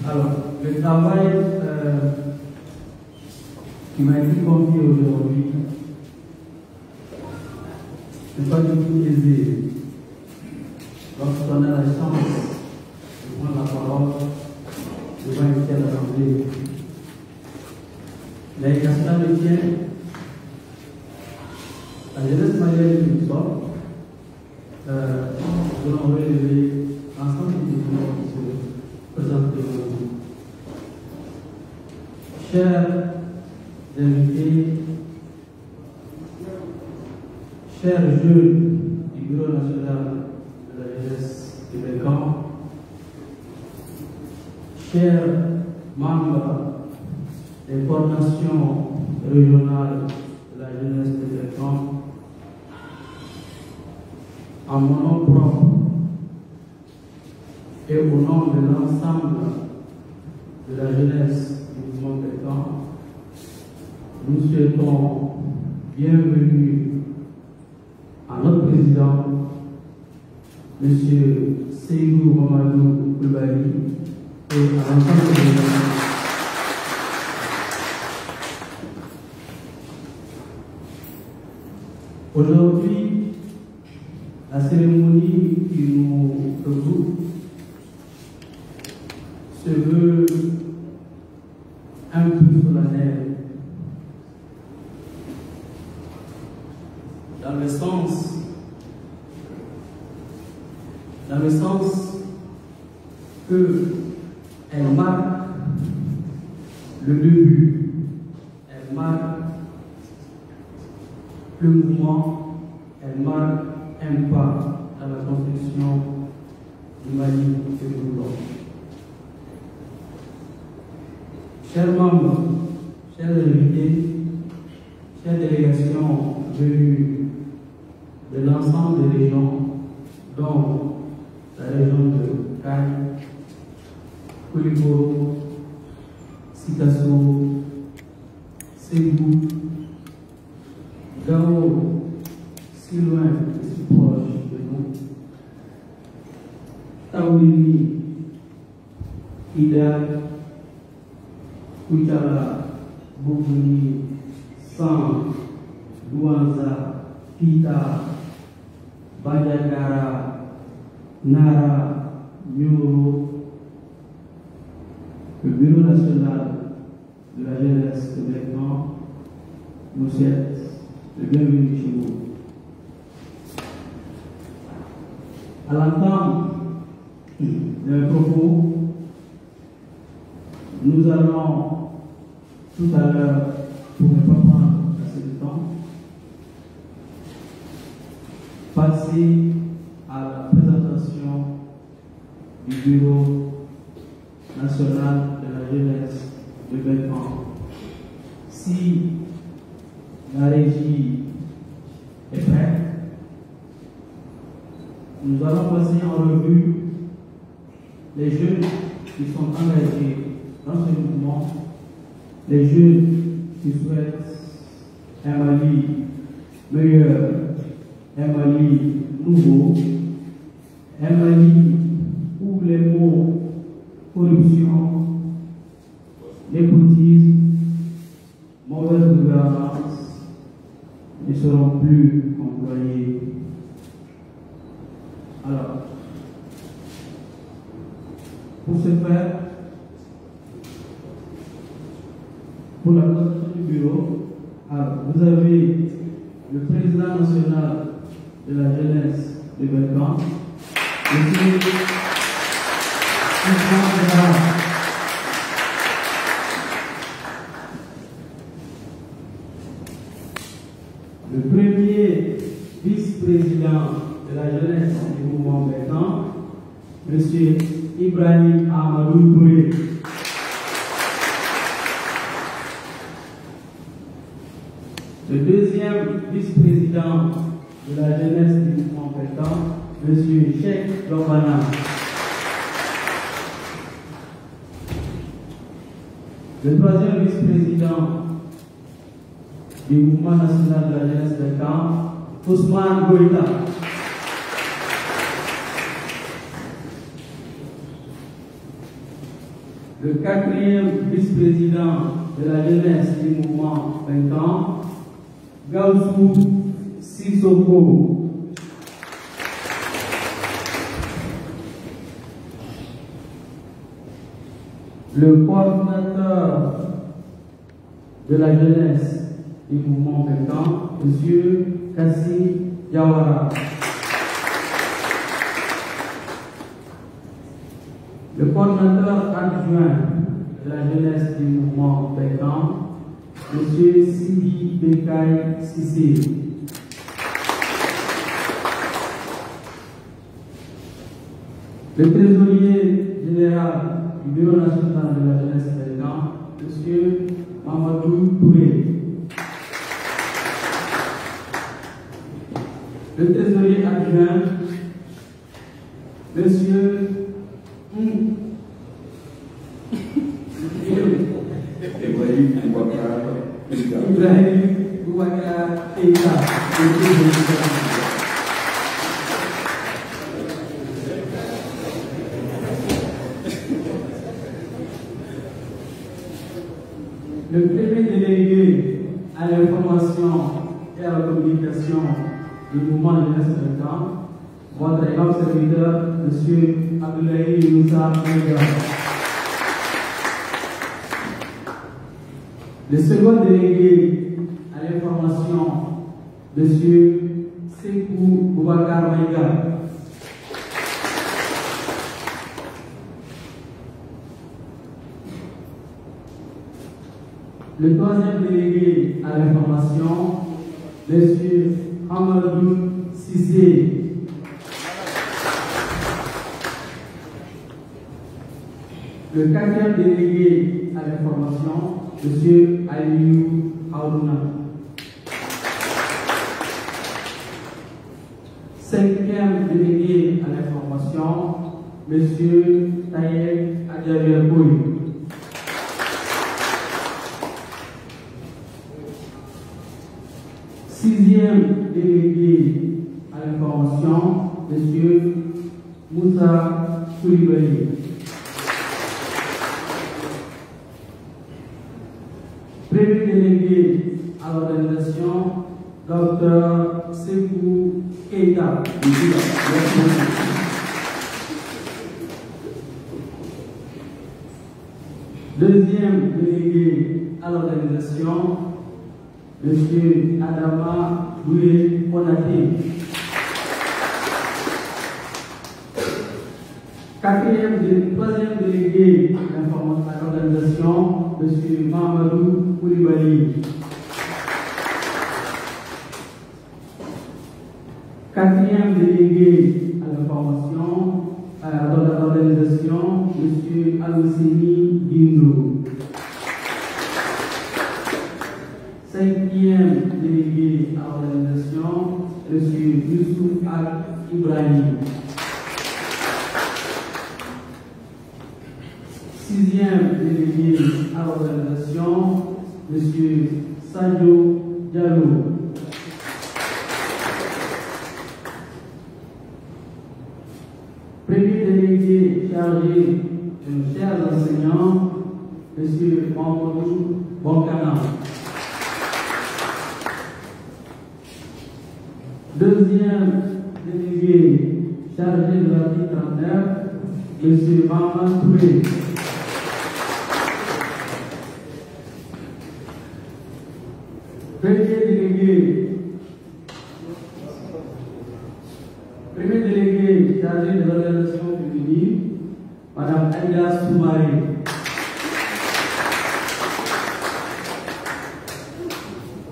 Alors, le travail qui m'a été confié aujourd'hui n'est pas du tout aisé. Lorsqu'on a la chance de prendre la parole devant une telle assemblée. Mais quand cela le tient, la jeunesse malienne que nous sommes, nous allons relever l'ensemble des défis qui se présentent devant nous. Chers invités, chers jeunes du Bureau national de la jeunesse du Bécan, chers membres des coordinations régionales de la jeunesse du Bécan, en mon nom propre et au nom de l'ensemble de la jeunesse du mouvement Bécan, nous souhaitons bienvenue à notre président, M. Seydou Mamadou Koulibaly, et à l'ensemble de la Aujourd'hui, la cérémonie qui nous regroupe se veut un peu solennelle, dans le sens que elle marque le début, elle marque le mouvement, elle marque un pas dans la construction du Mali que nous voulons. Chers membres, chers invités, chères délégations venues de l'ensemble des régions, dont la région de Caille, Koulibo, Sikasso, Ségou, Gao, si loin et si proche de nous, Taouini, Ida, Koutala, Bougouni, San, Douanza, Pita, Badiagara, Nara, Nyoro, le Bureau national de la jeunesse de Bécan nous souhaite le bienvenu chez vous. À l'entame d'un propos, nous allons tout à l'heure, pour ne pas prendre assez de temps, passer à la présentation du Bureau national de la jeunesse de Belfort. Si la régie est prête, nous allons passer en revue les jeunes qui sont engagés dans ce mouvement, les jeunes qui souhaitent un Mali meilleur, un Mali nouveau, un Mali où les mots corruption, népotisme, mauvaise gouvernance ne seront plus employés. Alors, pour ce faire, pour la présentation du bureau, alors, vous avez le président national de la jeunesse de Belfort, M. le premier vice-président de la jeunesse du mouvement Belfort, M. Ibrahim Amadou Touré. Le deuxième vice-président de la jeunesse du mouvement Belfort, M. Cheikh Lobana. Le troisième vice-président du mouvement national de la jeunesse Belfort, Ousmane Goïta. Le quatrième vice-président de la jeunesse du mouvement Belfort, Gaussou Sissoko. Le coordinateur de la jeunesse du mouvement Belfort, M. Kassi Diawara. Le coordinateur adjoint de la jeunesse du mouvement Belfort, M. Sidi Bekay Sissé. Le trésorier général du Bureau national de la jeunesse Belfort, M. Mamadou Touré. Le trésorier adjoint, M. Ibrahim Boubacar Keïta. Le premier délégué à l'information et à la communication du mouvement de jeunesse Belfort, votre énorme serviteur, M. Abdoulaye Moussa Mega. Le second délégué à l'information, M. Sekou Boubacar Maïga. Le troisième délégué à l'information, M. Amadou Sissé. Le quatrième délégué à l'information, M. Aliou Haouna. Cinquième délégué à l'information, M. Tayeb Adjabiakoui. Sixième délégué à l'information, M. Moussa Koulibaly. Premier délégué à l'organisation, Dr. Sekou Keïta. Deuxième délégué à l'organisation, M. Adama Boulé Konaté. Troisième délégué à l'organisation, M. Mamadou Koulibaly. Quatrième délégué à l'information, à l'organisation, M. Al-Husseini Guindo. Cinquième délégué à l'organisation, M. Youssouf Al-Ibrahim. Sixième délégué à l'organisation, M. Sadio Diallo. Premier délégué chargé de chers enseignants, M. Mamadou Bonkana. Deuxième délégué chargé de l'article 39, M. Maman Touré. Premier délégué chargé de l'organisation féminine, Mme Aïda Soumaré.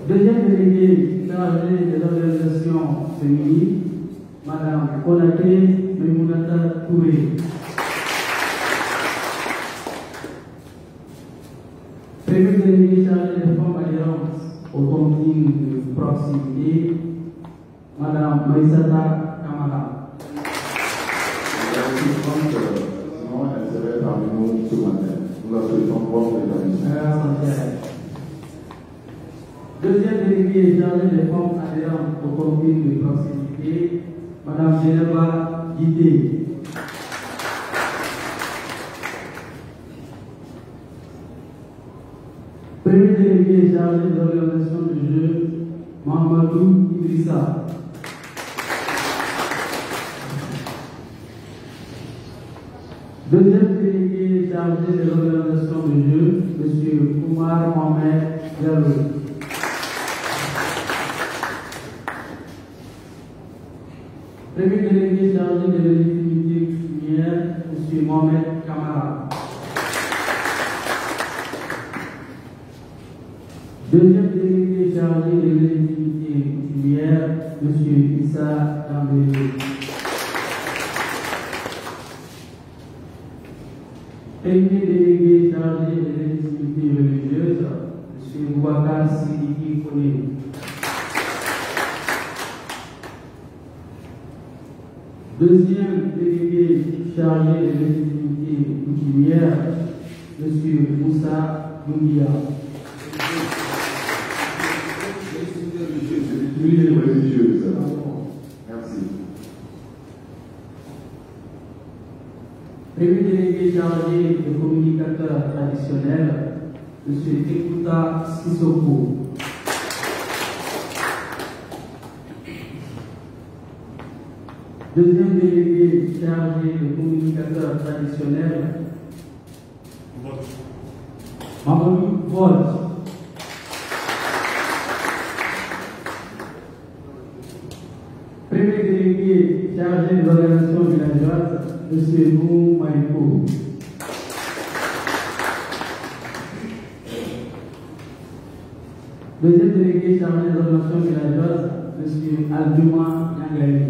Deuxième délégué chargé de l'organisation féminine, Mme Konaté Memounata Touré. Premier délégué chargé des femmes adhérentes au comité de proximité, Mme Maïsata Kamara. Sinon, elle serait parmi nous ce matin. Nous la souhaitons bonne rétablissement. Deuxième délégué chargé des femmes adhérentes au comité de proximité, Mme Geneva Guidé. Premier délégué chargé de l'organisation du jeu, Mamadou Idrissa. Deuxième délégué chargé de l'organisation du jeu, M. Oumar Mohamed Diallo. Premier délégué chargé de légitimité coutumière, M. Mohamed Kamara. Deuxième délégué chargé de légitimité coutumière, M. Issa Dambélé. Premier délégué chargé de légitimité religieuse, M. Boubacar Sidiki Kone. Deuxième délégué chargé de légitimité coutumière, M. Moussa Doumbia. Religieuse. Merci. Premier délégué chargé de communicateur traditionnel, M. Ekouta Sissoko. Deuxième délégué chargé de communicateur traditionnel, Mamadou Volt. Premier délégué chargé de l'organisation villageoise, M. Mou Maïko. Deuxième délégué chargé de l'organisation villageoise, M. Aldouma Nyangali.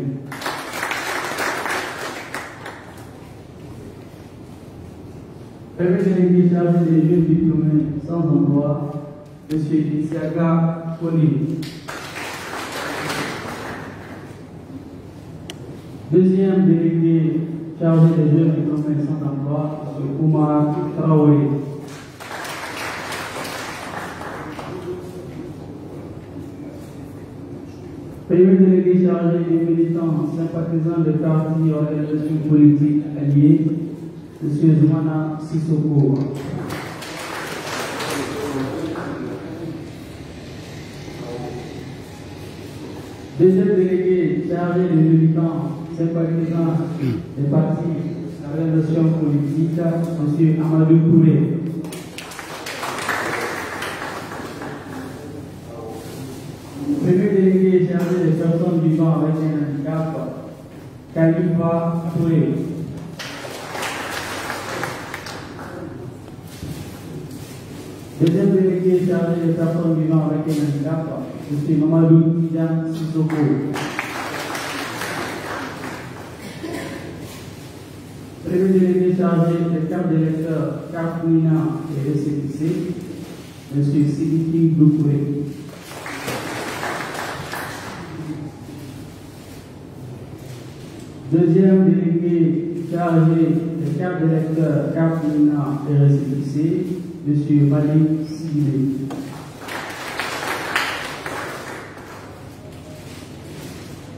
Premier délégué chargé des jeunes diplômés sans emploi, M. Isiaka Kone. Deuxième délégué chargé des jeunes diplômés sans emploi, M. Oumar Traoré. Premier délégué chargé des militants sympathisants des partis et organisations politiques alliées, M. Zoumana Sissoko. Deuxième délégué chargé des militants sympathisants des partis et organisations politiques, M. Amadou Touré. Premier délégué chargé des personnes vivant avec un handicap, Khalifa Touré. Deuxième délégué chargé des personnes vivant avec un handicap, M. Mamadou Tidiane Sissoko. Premier délégué chargé des cartes d'électeurs, carte Nina et récépissé, M. Sidiki Doukouré. Deuxième délégué chargé des cartes d'électeurs, carte Nina et récépissé, M. Malik Sidibé.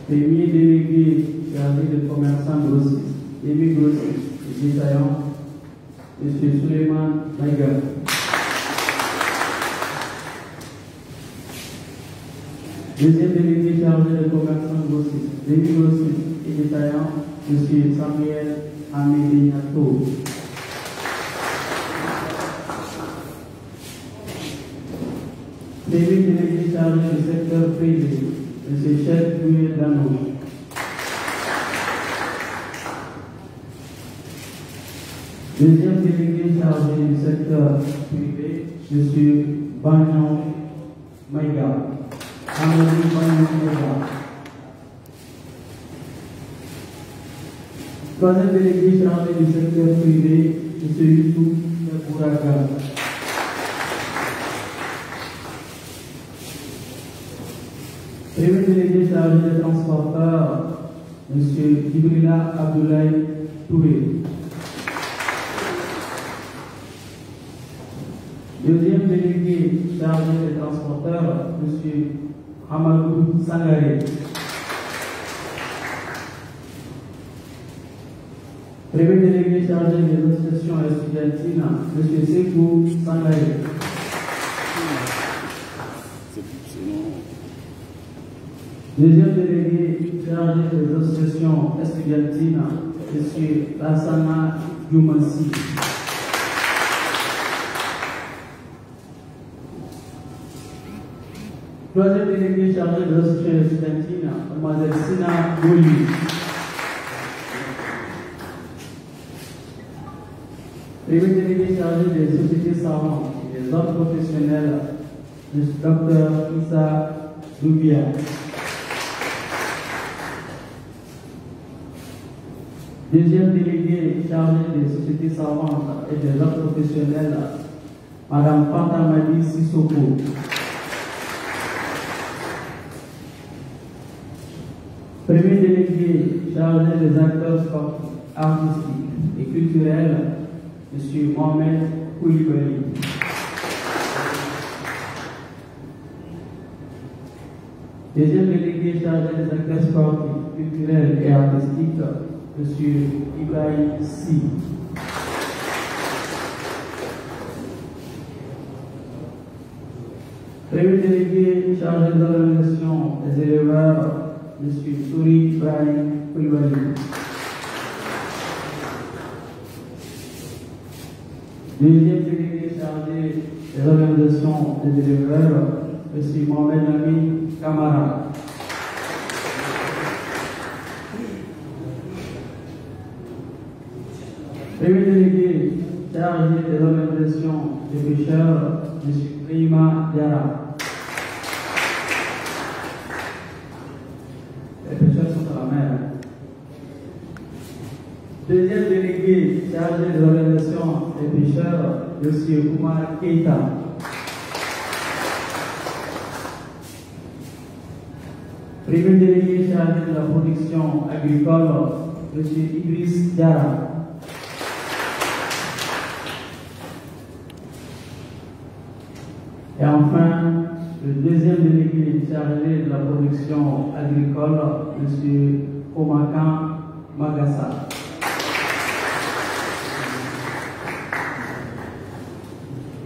Premier délégué chargé des commerçants grossistes, demi-grossistes et détaillants, M. Suleiman Maïga. Deuxième délégué chargé des commerçants grossistes, demi-grossistes et détaillants, M. Samuel Amédénato. Premier délégué chargé du secteur privé, M. Cheikh Douye Dano. Deuxième délégué chargé du secteur privé, M. Bagnon Maïga. Amadou Bagnon Maïga. Troisième délégué chargé du secteur privé, M. Youssouf Bouraga. Premier délégué chargé des transporteurs, M. Ibrila Abdoulaye Touré. Deuxième délégué chargé des transporteurs, M. Hamadou Sangaré. Premier délégué chargé des associations estudiantines, M. Sekou Sangaré. Deuxième délégué chargé des associations estudiantines, M. Lassana Djoumassi. Troisième délégué chargé des associations estudiantines, Mme Sina Gouli. Premier délégué chargé des sociétés savantes et des ordres professionnels, M. Dr. Issa Doubia. Deuxième délégué chargé des sociétés savantes et des ordres professionnels, Mme Fantamadi Sissoko. Premier délégué chargé des acteurs sportifs, artistiques et culturels, M. Mohamed Koulibaly. Deuxième délégué chargé des acteurs sportifs, culturels et artistiques, M. Ibrahim Si. Premier délégué chargé de l'organisation des éleveurs, M. Souri Ibrahim Koulibaly. Deuxième délégué chargé des organisations des éleveurs, M. Mohamed Amin Kamara. Premier délégué chargé des organisations des pêcheurs, M. Prima Diara. Les pêcheurs sont à la mer. Deuxième délégué chargé de l'organisation des pêcheurs, M. Koumar Keita. Premier délégué chargé de la production agricole, M. Idriss Diara. Et enfin, le deuxième délégué chargé de la production agricole, M. Omakan Magassa.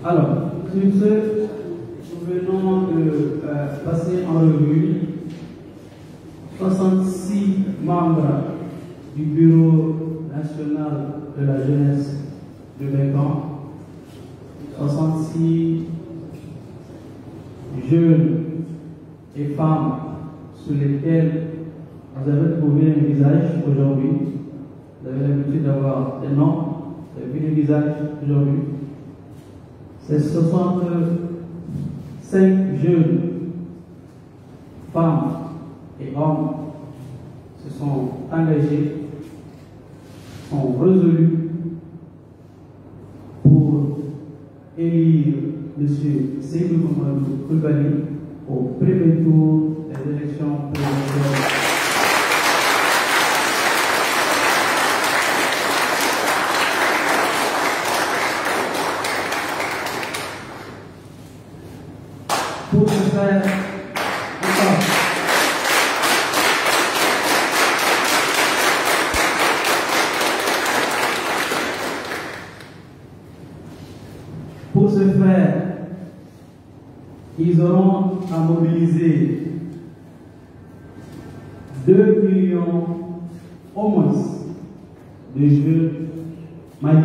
Alors, sur ce, nous venons de passer en revue 66 membres du Bureau national de la jeunesse de Bécan, 66 jeunes et femmes sur lesquels vous avez trouvé un visage aujourd'hui. Vous avez l'habitude d'avoir des noms, vous avez vu les visages aujourd'hui. Ces 65 jeunes femmes et hommes se sont engagés sont résolus pour élire M. Seydou Mamadou Coulibaly au premier tour des élections présidentielles. Pour ce faire, ils auront à mobiliser 2 millions au moins de jeunes maliens,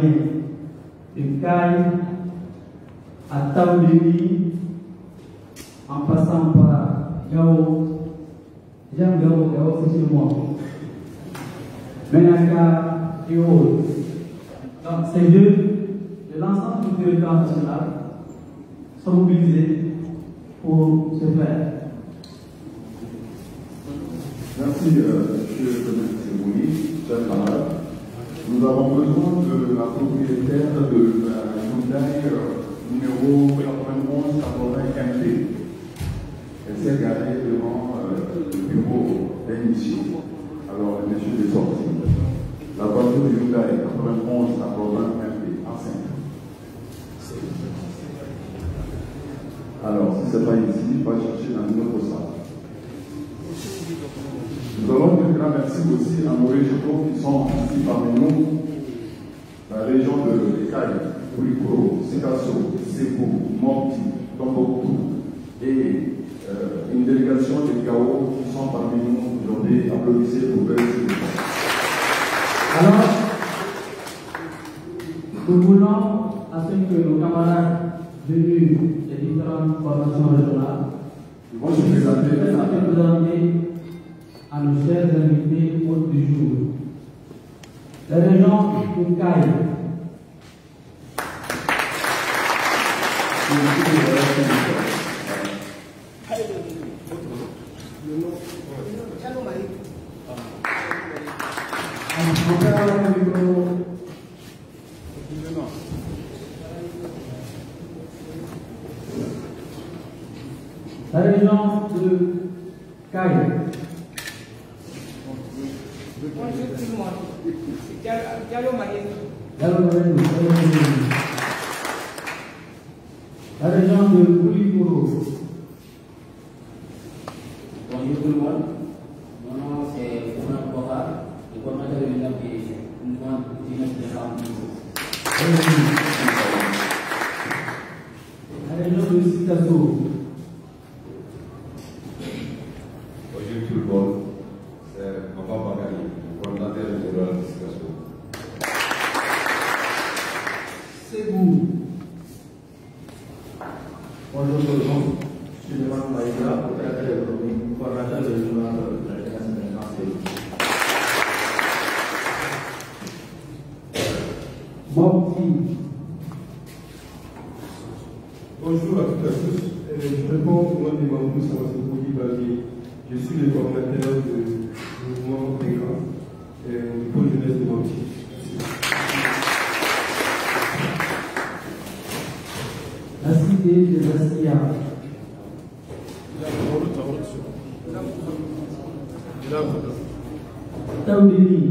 de Caille à Taoudéni, en passant par Gao, Jean Gao, c'est chez moi, Menaka et autres. Donc, ces jeunes de l'ensemble du territoire national sont mobilisés pour ce faire. Merci, M. Sebouni, chers camarades. Nous avons besoin de la propriétaire de la Hyundai numéro 9180 MT. Elle s'est garée devant le bureau d'émission. Alors, le monsieur est sorti. La voiture de Hyundai 9180 MT, enceinte. Alors, si ce n'est pas ici, on va chercher dans une autre salle. Nous allons dire un grand merci aussi à nos régionaux qui sont ici parmi nous, la région de Caille, Oulikoro, Sikasso, Ségou, Mopti, Tombouctou et une délégation de Gao qui sont parmi nous aujourd'hui. Applaudissez pour eux. Alors, nous voulons à ce que nos camarades venus des différentes formations régionales vont se présenter à nos chers invités hôtes du jour. La région de Caille. La région de Caille. Bonjour tout le monde. C'est Diallo Mariano. La région de Oulikoro. Bonjour tout le monde. Mon nom c'est Fernand Bora, le coordinateur de l'UNAP du mouvement du 9 décembre. La région de Sikasso. Bonjour tout le monde, c'est Papa Bakari, le coordinateur général de Sikasso. Ségou. Bonjour tout le monde, je suis Demande Maïga, opérateur économique, coordinateur de journal de la Défense nationale. Mopti. Bonjour à toutes et à tous. Je réponds au nom des membres de Coulibaly. Je suis le coordinateur du mouvement Pékin du pôle jeunesse de Mopti. La cité de Bastia. Taoudéni.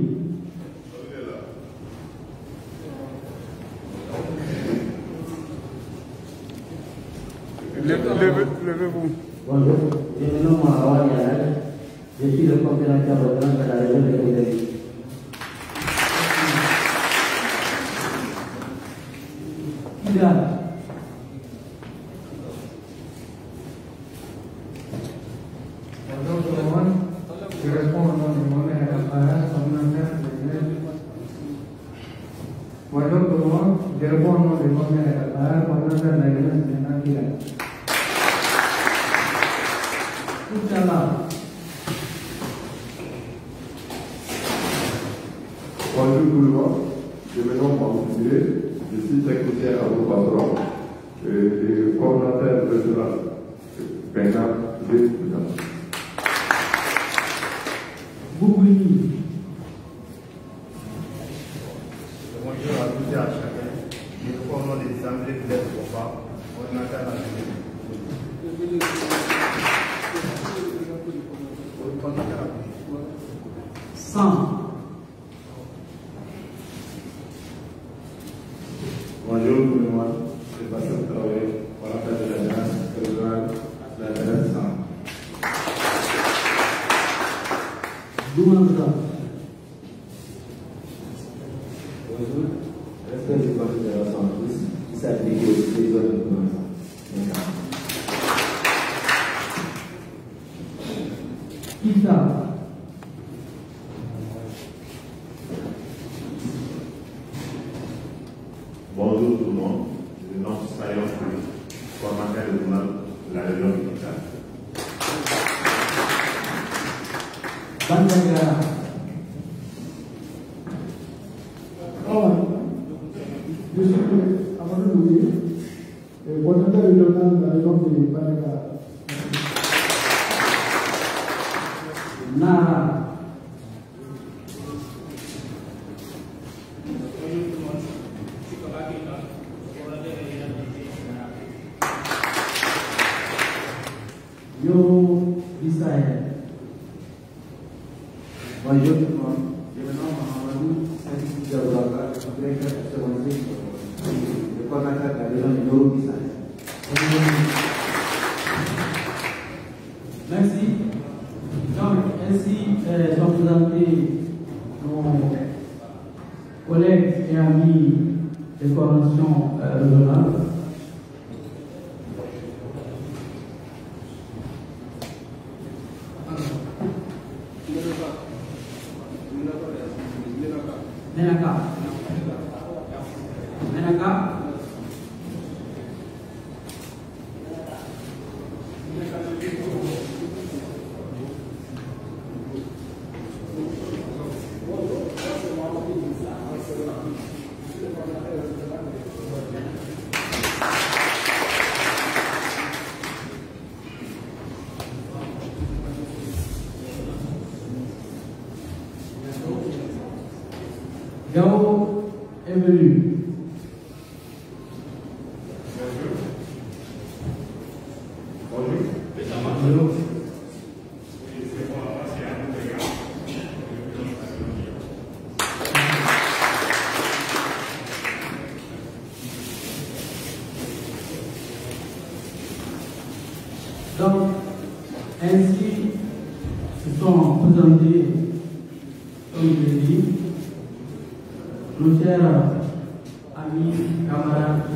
Levez-vous. Bonjour, je me nomme Awan Yalal, je suis le coordinateur régional de la région de Coulibaly. Ida. Bonjour tout le monde, je réponds au nom de Mohamed Al-Farah, coordinateur régional. Bonjour tout le monde, je réponds au nom de Mohamed Al-Farah, coordinateur de la jeunesse de Nakira. Bonjour tout le monde, je me nomme Mahmoud Dile, je suis technicien à vos patrons et coordinateur régional Pékin de Pékin. Bougouni. coordonnateur national. Bonjour tout le monde, je passe le travail pour la fête de l'Alliance régionale de l'Alliance 100. Bonjour, respect du Conseil de la santé qui s'applique aux zones de gouvernance. Kita. Bonjour tout le monde, je me nomme Sayon Kouli, formateur régional de la région de Kita. Bandaga. Je suis Amadou Louis, coordinateur régional de la région de Bandaga. Nara. Yo Israël. Bonjour tout le monde, je me nomme Mahamadou Sadi Diaboulaka, directeur secondaire, le coordinateur de la région de Yo Israël. Merci. Donc, ainsi, je vais présenter nos collègues et amis des coordinations régionales. Menaka. Gao est venu. Donc, ainsi se sont présentés, comme je l'ai dit, nos chers amis, camarades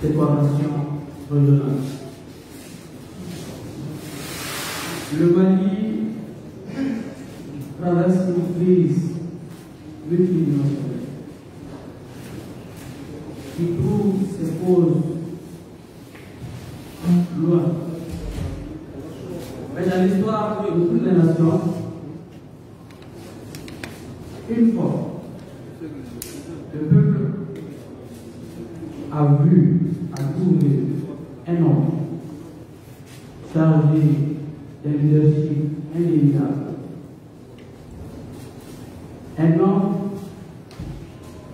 des coordinations régionales. Le Mali traverse une crise multidimensionnelle qui trouve ses causes loin. Mais dans l'histoire de toutes les nations, une fois, le peuple a trouvé un homme chargé d'un leadership indéniable. Un homme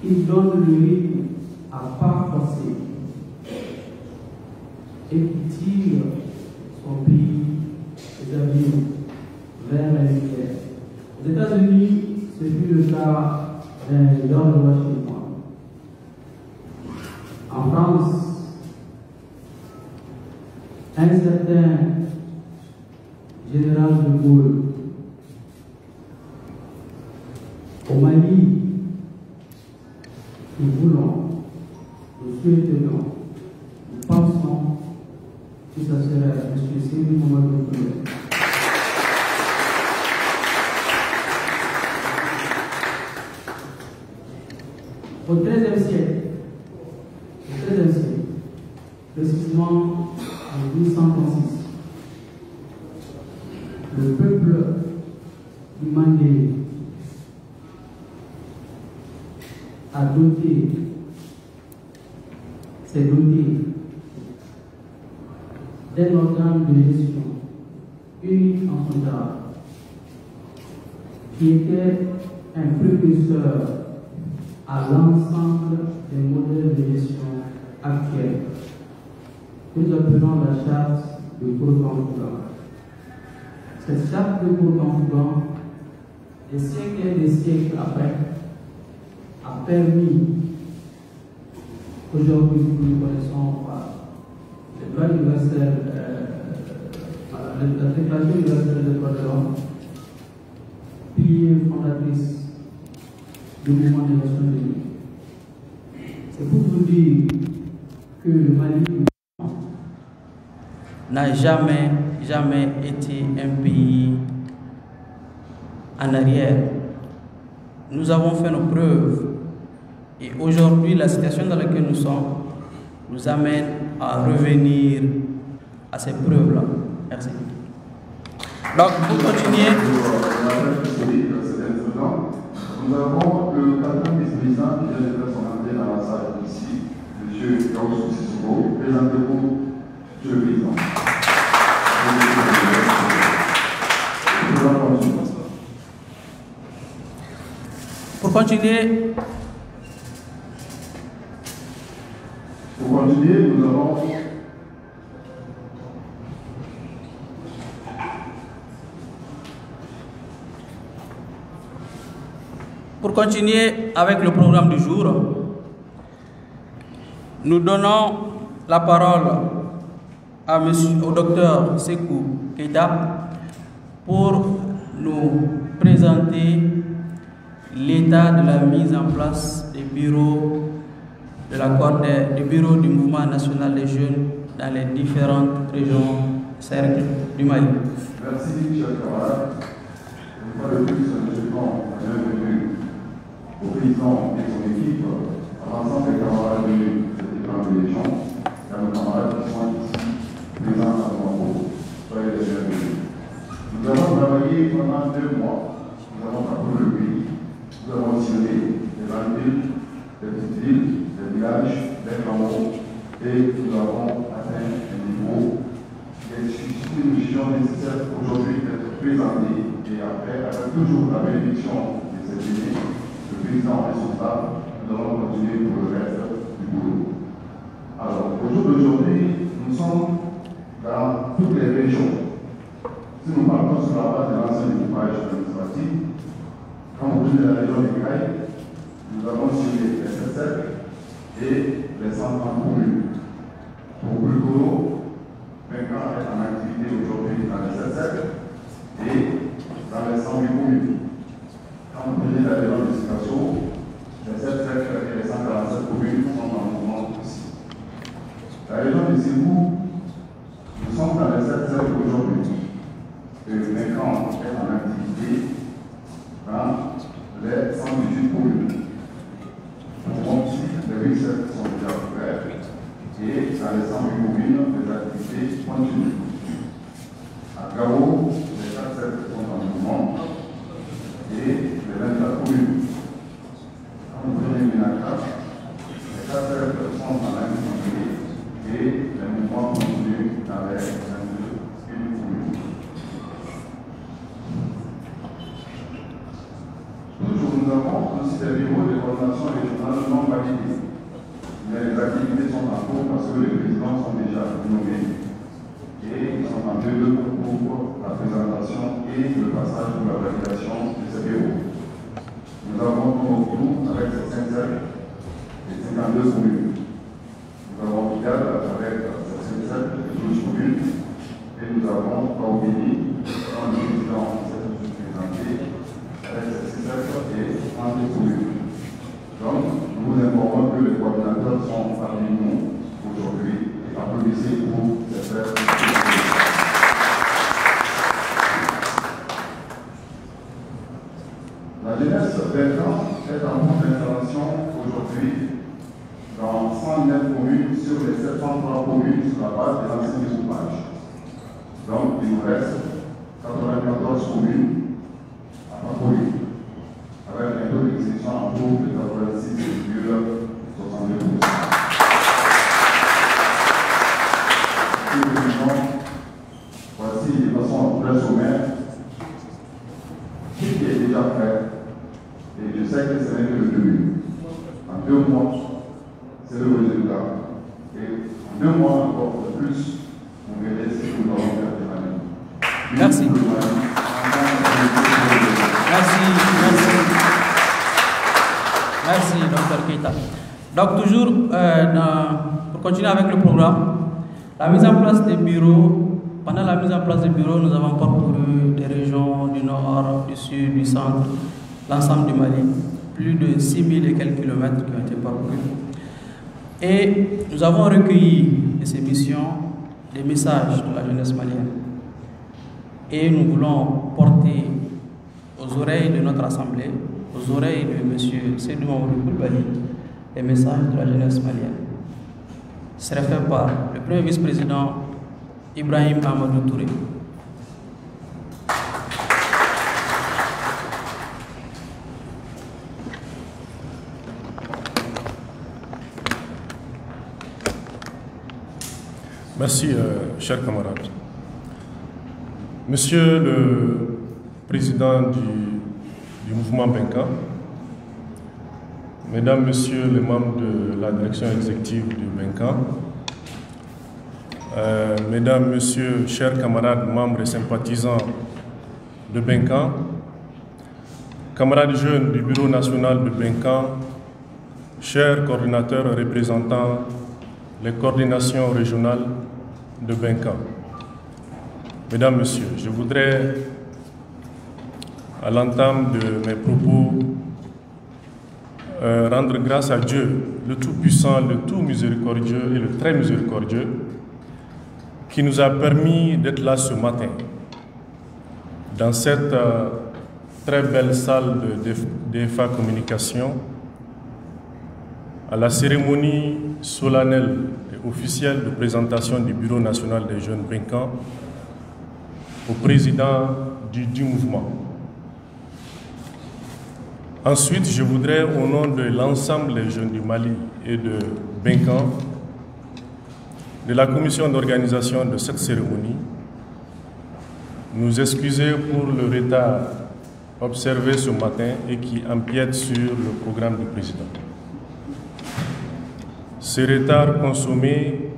qui donne le rythme à pas forcer et qui tire son pays et sa vie vers la lumière. Aux États-Unis, ce fut le cas d'un George Washington. En France, un certain général de Gaulle. Au Mali, nous voulons, nous souhaitons, nous pensons que ça serait M. Sékou Mamadou Touré. Au XIIIe siècle, précisément en 1836, le peuple du Mandé s'est doté d'un organe de gestion unique en son genre, qui était un précurseur à l'ensemble des modèles de gestion actuels. que nous appelons la charte de Bourg-en-Fougan. Cette charte de Bourg-en-Fougan, des siècles et des siècles après, a permis aujourd'hui que nous connaissons les lois universelles, la Déclaration universelle des droits de l'homme, pilier fondatrice du mouvement des Nations Unies. C'est pour vous dire que le Mali n'a jamais été un pays en arrière. Nous avons fait nos preuves et aujourd'hui la situation dans laquelle nous sommes nous amène à revenir à ces preuves-là. Merci. Donc pour continuer. Nous avons le quatrième vice-président qui vient de faire son entrée dans la salle ici, M. Gaoussou Sissoko. Présentez-vous, M. le Président. Pour continuer, nous avons Pour continuer avec le programme du jour, nous donnons la parole au docteur Sekou Keita pour nous présenter l'état de la mise en place des bureaux du bureau du mouvement national des jeunes dans les différentes régions cercles du Mali. Merci, chers camarades. Une fois de plus, nous souhaitons bienvenue au président et son équipe, à l'ensemble des camarades venus de cette grande région, et à nos camarades qui sont ici présents à Bamako. Soyez les bienvenus. Nous avons travaillé pendant 2 mois. Nous avons parcouru le pays. Nous avons tiré les grandes villes, les petites villes, les villages, les grands et nous avons atteint un niveau qui suscite une vision nécessaire aujourd'hui d'être présenté et après, avec toujours la bénédiction de cette année, le président et son staff, nous allons continuer pour le reste du boulot. Alors, au jour d'aujourd'hui, nous sommes dans toutes les régions. Si nous partons sur la base de l'ancien équipage administratif, quand vous venez de la région des Cailles, nous avons suivi les SSF et les centres communes. Pour Bulgoro, 20 ans est en activité aujourd'hui dans les SSF et dans les 108 communes. Quand vous venez de la région de Sikasso, les 7 et les 147 communes sont en mouvement aussi. La région de Sibou, nous sommes dans les 7 aujourd'hui. Et le 20 ans est en activité dans les 118 communes. Pour aussi, les 8 sont déjà ouverts et dans les 108 communes, les activités continuent. À Gao, les 4 sont en mouvement et les 24 communes. Quand vous prenez Minaka, les 4 sont en activité et les mouvements continuent dans les 22 communes. Nous avons aussi des bureaux de coordination régionale non validés. Mais les activités sont en cours parce que les présidents sont déjà nommés et ils sont en deux pour la présentation et le passage pour la validation de ces bureaux. Nous avons nos groupes avec ces 5 cercles et 52 communes. Nous avons Vidal avec ces 5 cercles et 12 communes et nous avons Kaoubini, un président qui s'est présenté avec ces 6 cercles et 30 communes. Donc, nous vous informons que les coordinateurs sont parmi nous aujourd'hui et applaudissez pour ces frères. La jeunesse 20 ans est en cours d'installation aujourd'hui dans 109 communes sur les 703 communes sur la base de l'ancien découpage. Donc, il nous reste 94 communes à parcourir, avec un taux d'exécution en cours de 86,62%. Voici de façon très sommaire ce qui est déjà fait. Et je sais que ce n'est que le début. En 2 mois, c'est le résultat. Et 2 mois encore de plus, on verrait ce que nous allons faire de Mali. Merci. Merci, Dr Keita. Donc toujours, pour continuer avec le programme, la mise en place des bureaux, pendant la mise en place des bureaux, nous avons parcouru des régions du nord, du sud, du centre, l'ensemble du Mali, plus de 6000 et quelques kilomètres qui ont été parcourus. Et nous avons recueilli de ces missions des messages de la jeunesse malienne. Et nous voulons porter aux oreilles de notre assemblée, aux oreilles de M. Seydou Mamadou Coulibaly, les messages de la jeunesse malienne. Ce serait fait par le premier vice-président Ibrahim Amadou Touré. Merci, chers camarades. Monsieur le président du mouvement Benka, mesdames, messieurs les membres de la direction exécutive du Benka, mesdames, messieurs, chers camarades, membres et sympathisants de Benka, camarades jeunes du Bureau national de Benka, chers coordinateurs représentant les coordinations régionales de Benka. Mesdames, Messieurs, je voudrais, à l'entame de mes propos, rendre grâce à Dieu, le Tout-Puissant, le Tout Miséricordieux et le Très Miséricordieux, qui nous a permis d'être là ce matin, dans cette très belle salle de DFA Communication, à la cérémonie solennelle et officielle de présentation du Bureau national des jeunes Benka au président du mouvement. Ensuite, je voudrais, au nom de l'ensemble des jeunes du Mali et de Benka, de la commission d'organisation de cette cérémonie, nous excuser pour le retard observé ce matin et qui empiète sur le programme du président. Ce retard consommé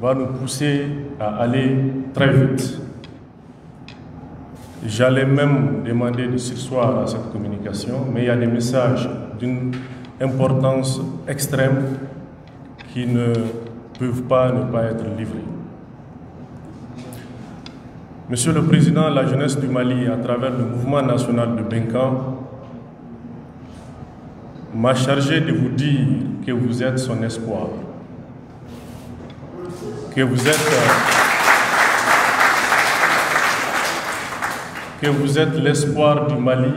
va nous pousser à aller très vite. J'allais même demander de surseoir à cette communication, mais il y a des messages d'une importance extrême qui ne peuvent pas ne pas être livrés. Monsieur le Président, la jeunesse du Mali, à travers le mouvement national de Benka, m'a chargé de vous dire que vous êtes son espoir, que vous êtes l'espoir du Mali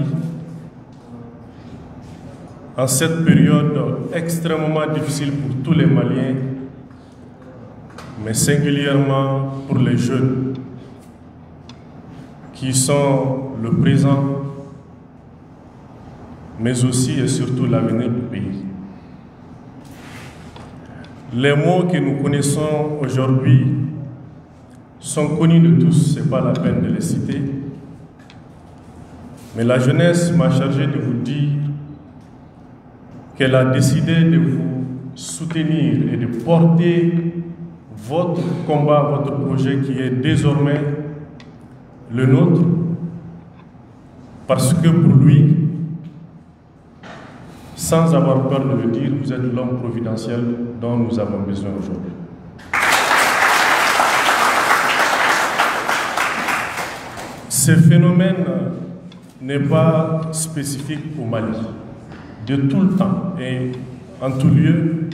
en cette période extrêmement difficile pour tous les Maliens, mais singulièrement pour les jeunes qui sont le présent, mais aussi et surtout l'avenir du pays. Les mots que nous connaissons aujourd'hui sont connus de tous, ce n'est pas la peine de les citer. Mais la jeunesse m'a chargé de vous dire qu'elle a décidé de vous soutenir et de porter votre combat, votre projet qui est désormais le nôtre, parce que pour lui, sans avoir peur de le dire, vous êtes l'homme providentiel dont nous avons besoin aujourd'hui. Ce phénomène n'est pas spécifique au Mali. De tout le temps et en tout lieu,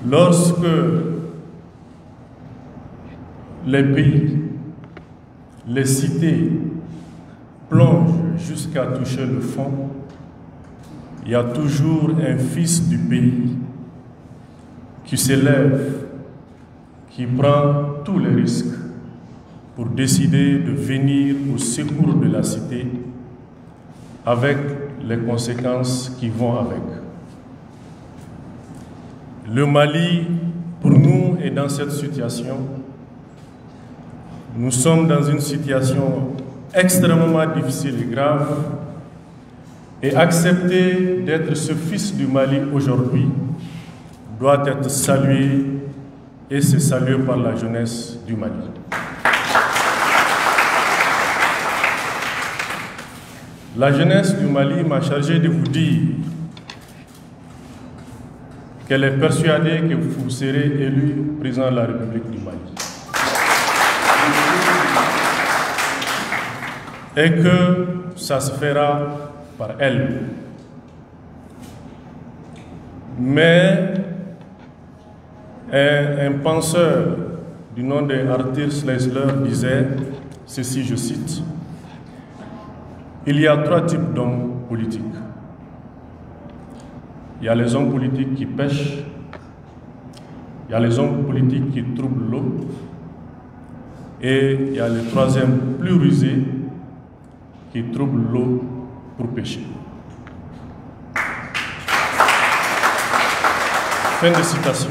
lorsque les pays, les cités plongent jusqu'à toucher le fond, il y a toujours un fils du pays qui s'élève, qui prend tous les risques pour décider de venir au secours de la cité avec les conséquences qui vont avec. Le Mali, pour nous, est dans cette situation. Nous sommes dans une situation extrêmement difficile et grave, et accepter d'être ce fils du Mali aujourd'hui, doit être salué et c'est salué par la jeunesse du Mali. La jeunesse du Mali m'a chargé de vous dire qu'elle est persuadée que vous serez élu président de la République du Mali. Et que ça se fera par elle. Mais un penseur du nom de Arthur Schleisler disait ceci, je cite: il y a 3 types d'hommes politiques. Il y a les hommes politiques qui pêchent, il y a les hommes politiques qui troublent l'eau, et il y a le 3e plus rusé qui trouble l'eau pour pêcher. Fin de citation.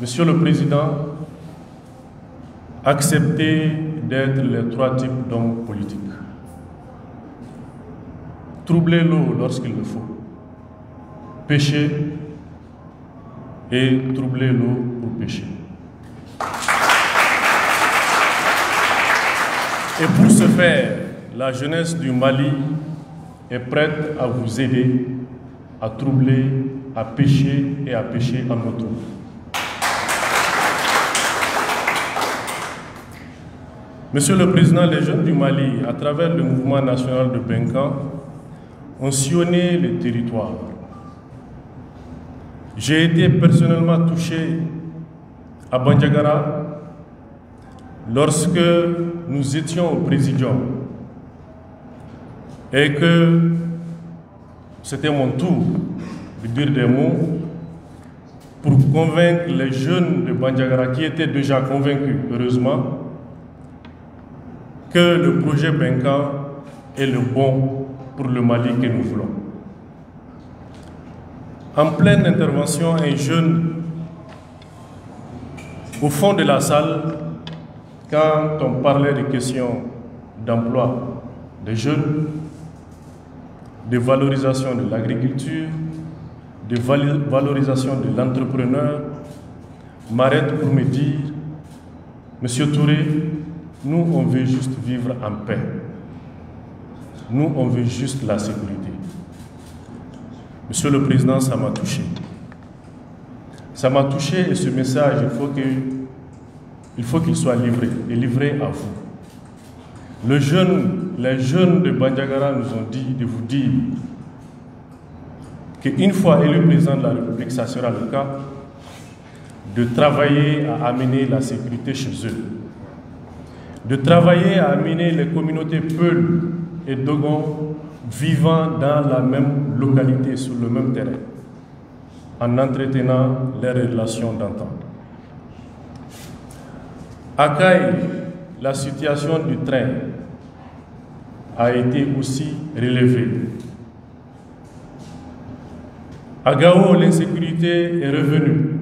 Monsieur le Président, acceptez d'être les 3 types d'hommes politiques. Troubler l'eau lorsqu'il le faut, pêcher et troubler l'eau pour pêcher. Et pour ce faire, la jeunesse du Mali est prête à vous aider à troubler, à pêcher et à pêcher en notre eau. Monsieur le Président, les jeunes du Mali, à travers le mouvement national de Benkan, ont sillonné les territoires. J'ai été personnellement touché à Bandiagara lorsque nous étions au Présidium et que c'était mon tour de dire des mots pour convaincre les jeunes de Bandiagara qui étaient déjà convaincus, heureusement, que le projet Benkan est le bon pour le Mali que nous voulons. En pleine intervention, un jeune au fond de la salle, quand on parlait des questions d'emploi des jeunes, de valorisation de l'agriculture, de valorisation de l'entrepreneur, m'arrête pour me dire: Monsieur Touré, nous on veut juste vivre en paix. Nous on veut juste la sécurité. Monsieur le Président, ça m'a touché. Ça m'a touché et ce message, il faut qu'il soit livré et livré à vous. Les jeunes de Bandiagara nous ont dit de vous dire qu'une fois élu président de la République, ça sera le cas, de travailler à amener la sécurité chez eux, de travailler à amener les communautés Peul et Dogon vivant dans la même localité, sur le même terrain, en entretenant les relations d'antan. À Kaï, la situation du train a été aussi relevée. À Gao, l'insécurité est revenue.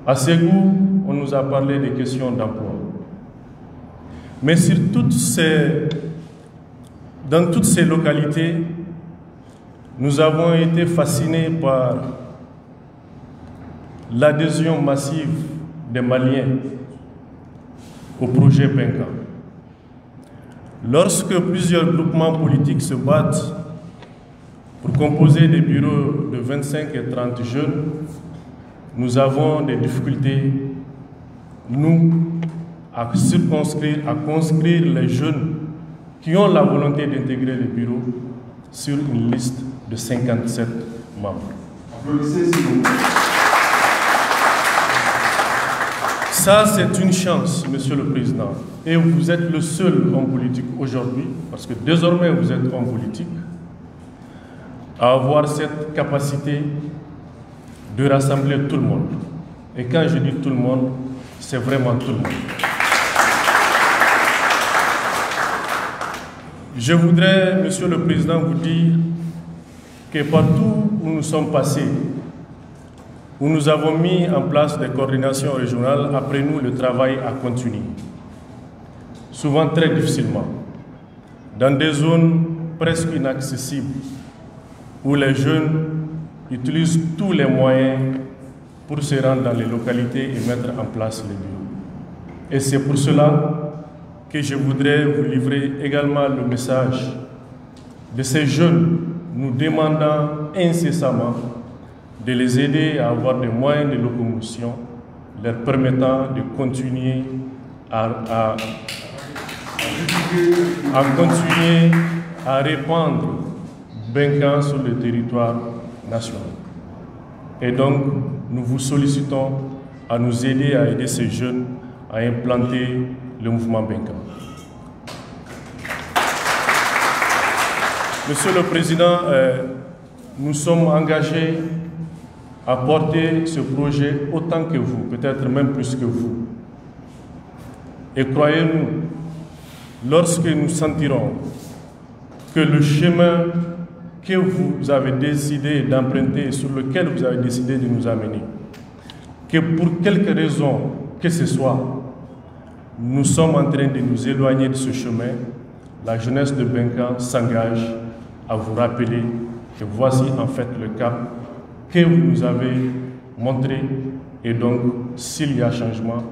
À Ségou, on nous a parlé des questions d'emploi. Mais dans toutes ces localités, nous avons été fascinés par l'adhésion massive des Maliens au projet Benkan. Lorsque plusieurs groupements politiques se battent pour composer des bureaux de 25 et 30 jeunes, nous avons des difficultés, nous, à conscrire les jeunes qui ont la volonté d'intégrer les bureaux sur une liste de 57 membres. Applaudissez, s'il vous plaît. Ça, c'est une chance, Monsieur le Président. Et vous êtes le seul homme politique aujourd'hui, parce que désormais vous êtes homme politique, à avoir cette capacité de rassembler tout le monde. Et quand je dis tout le monde, c'est vraiment tout le monde. Je voudrais, Monsieur le Président, vous dire que partout où nous sommes passés, où nous avons mis en place des coordinations régionales, après nous, le travail a continué. Souvent très difficilement, dans des zones presque inaccessibles, où les jeunes utilisent tous les moyens pour se rendre dans les localités et mettre en place les bureaux. Et c'est pour cela que je voudrais vous livrer également le message de ces jeunes nous demandant incessamment de les aider à avoir des moyens de locomotion leur permettant de continuer à répandre Benkan sur le territoire national. Et donc, nous vous sollicitons à nous aider à aider ces jeunes à implanter le mouvement Benkan. Monsieur le Président, nous sommes engagés à porter ce projet autant que vous, peut-être même plus que vous. Et croyez-nous, lorsque nous sentirons que le chemin que vous avez décidé d'emprunter, sur lequel vous avez décidé de nous amener, que pour quelque raison que ce soit, nous sommes en train de nous éloigner de ce chemin, la jeunesse de Benkan s'engage à vous rappeler que voici en fait le cap que vous nous avez montré, et donc s'il y a changement,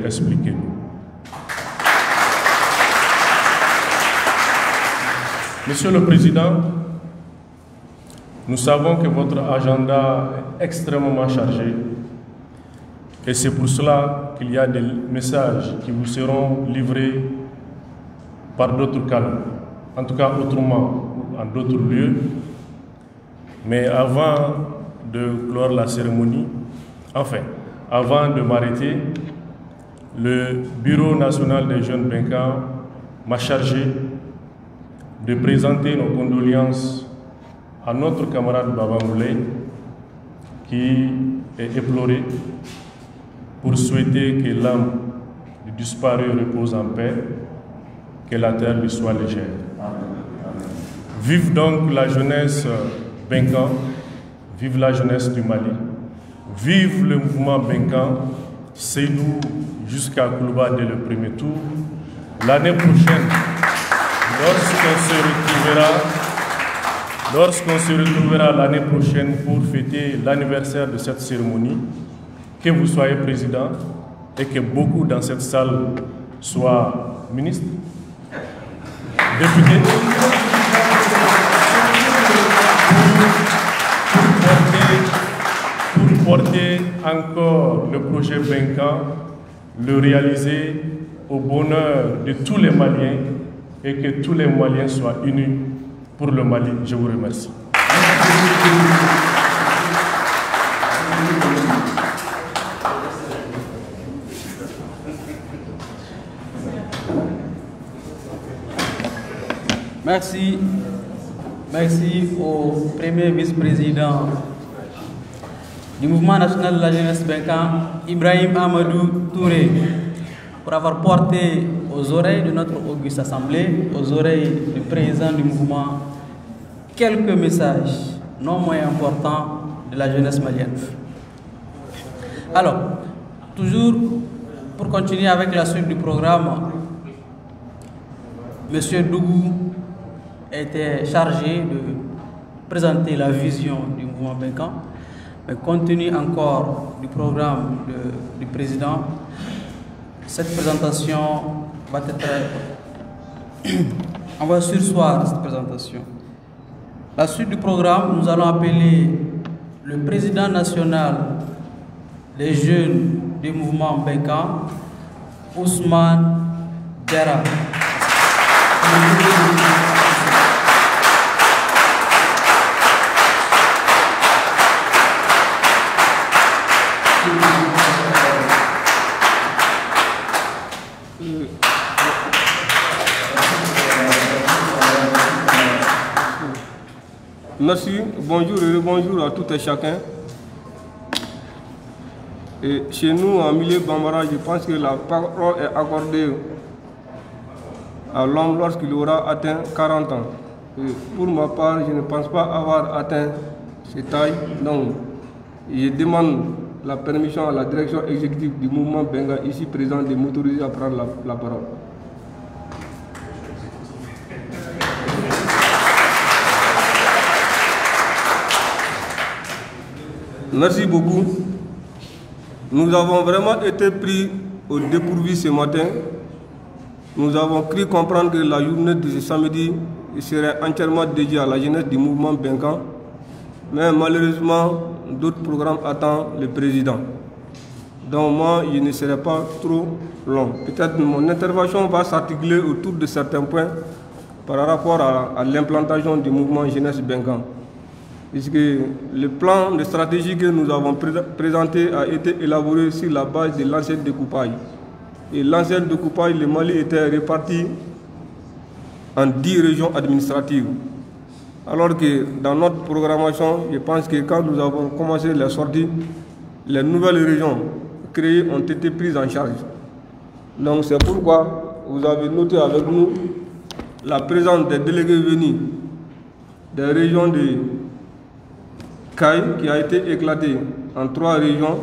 expliquez-nous. Monsieur le Président, nous savons que votre agenda est extrêmement chargé, et c'est pour cela qu'il y a des messages qui vous seront livrés par d'autres canaux, en tout cas autrement, en d'autres lieux. Mais avant de clore la cérémonie, enfin, avant de m'arrêter, le Bureau national des jeunes Benkan m'a chargé de présenter nos condoléances à notre camarade Baba Moulay, qui est éploré, pour souhaiter que l'âme du disparu repose en paix, que la terre lui soit légère. Vive donc la jeunesse Benkan, vive la jeunesse du Mali, vive le mouvement Benkan, c'est nous jusqu'à Koulouba dès le premier tour. L'année prochaine, lorsqu'on se retrouvera l'année prochaine pour fêter l'anniversaire de cette cérémonie, que vous soyez président et que beaucoup dans cette salle soient ministres, députés, pour porter encore le projet Benkan, le réaliser au bonheur de tous les Maliens et que tous les Maliens soient unis pour le Mali. Je vous remercie. Merci. Merci au premier vice-président du Mouvement national de la jeunesse Benkan, Ibrahim Amadou Touré, pour avoir porté aux oreilles de notre auguste assemblée, aux oreilles du président du mouvement, quelques messages non moins importants de la jeunesse malienne. Alors, toujours pour continuer avec la suite du programme, M. Dougou était chargé de présenter la vision du mouvement Benkan, mais compte tenu encore du programme du président, cette présentation va être... On va surseoir cette présentation. La suite du programme, nous allons appeler le président national des jeunes du mouvement Benkan, Ousmane Diarra. Merci, bonjour et bonjour à tout et chacun. Et chez nous, en milieu Bambara, je pense que la parole est accordée à l'homme lorsqu'il aura atteint 40 ans. Et pour ma part, je ne pense pas avoir atteint ces tailles. Donc, je demande la permission à la direction exécutive du mouvement Benkan, ici présent, de m'autoriser à prendre la parole. Merci beaucoup. Nous avons vraiment été pris au dépourvu ce matin. Nous avons cru comprendre que la journée de ce samedi serait entièrement dédiée à la jeunesse du mouvement Benkan. Mais malheureusement, d'autres programmes attendent le président. Donc moi, je ne serai pas trop long. Peut-être mon intervention va s'articuler autour de certains points par rapport à l'implantation du mouvement Jeunesse Benkan. Puisque le plan de stratégie que nous avons présenté a été élaboré sur la base de l'ancien découpage. Et l'ancien découpage, le Mali était réparti en 10 régions administratives. Alors que dans notre programmation, je pense que quand nous avons commencé les sorties, les nouvelles régions créées ont été prises en charge. Donc c'est pourquoi vous avez noté avec nous la présence des délégués venus des régions de Caille qui a été éclatée en 3 régions,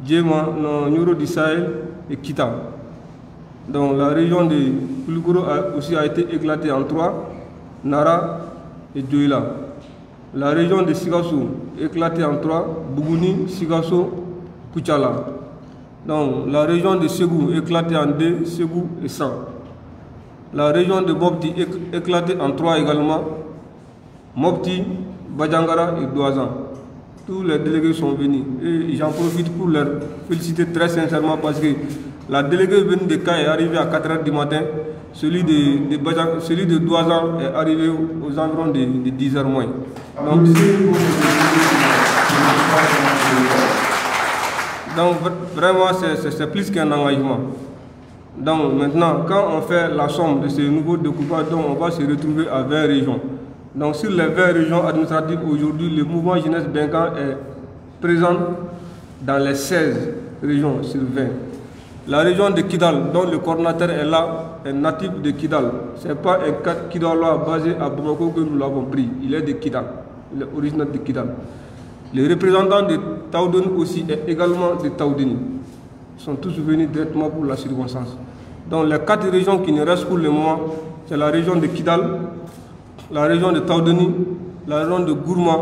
Djema, Nyoro du Sahel et Kita. Donc la région de Kulukoro aussi a été éclatée en 3, Nara et Douila. La région de Sigassou éclatée en 3, Bougouni, Sigassou, Kuchala. Donc la région de Ségou éclatée en 2, Ségou et San. La région de Mopti éclatée en 3 également, Mopti, Badjangara et Douazan. Tous les délégués sont venus et j'en profite pour leur féliciter très sincèrement parce que la déléguée venue de Caille est arrivée à 4 h du matin, celui de Douazan est arrivé aux environs de 10 h moins. Donc vraiment c'est plus qu'un engagement. Donc maintenant quand on fait la somme de ces nouveaux découpages, on va se retrouver à 20 régions. Donc sur les 20 régions administratives aujourd'hui, le mouvement Jeunesse Benkan est présent dans les 16 régions sur 20. La région de Kidal, dont le coordinateur est là, est natif de Kidal. Ce n'est pas un Kidalois basé à Bamako que nous l'avons pris. Il est de Kidal. Il est originaire de Kidal. Les représentants de Taoudeni aussi est également de Taoudeni. Ils sont tous venus directement pour la circonstance. Donc les 4 régions qui nous restent pour le moment, c'est la région de Kidal, la région de Taoudeni, la région de Gourma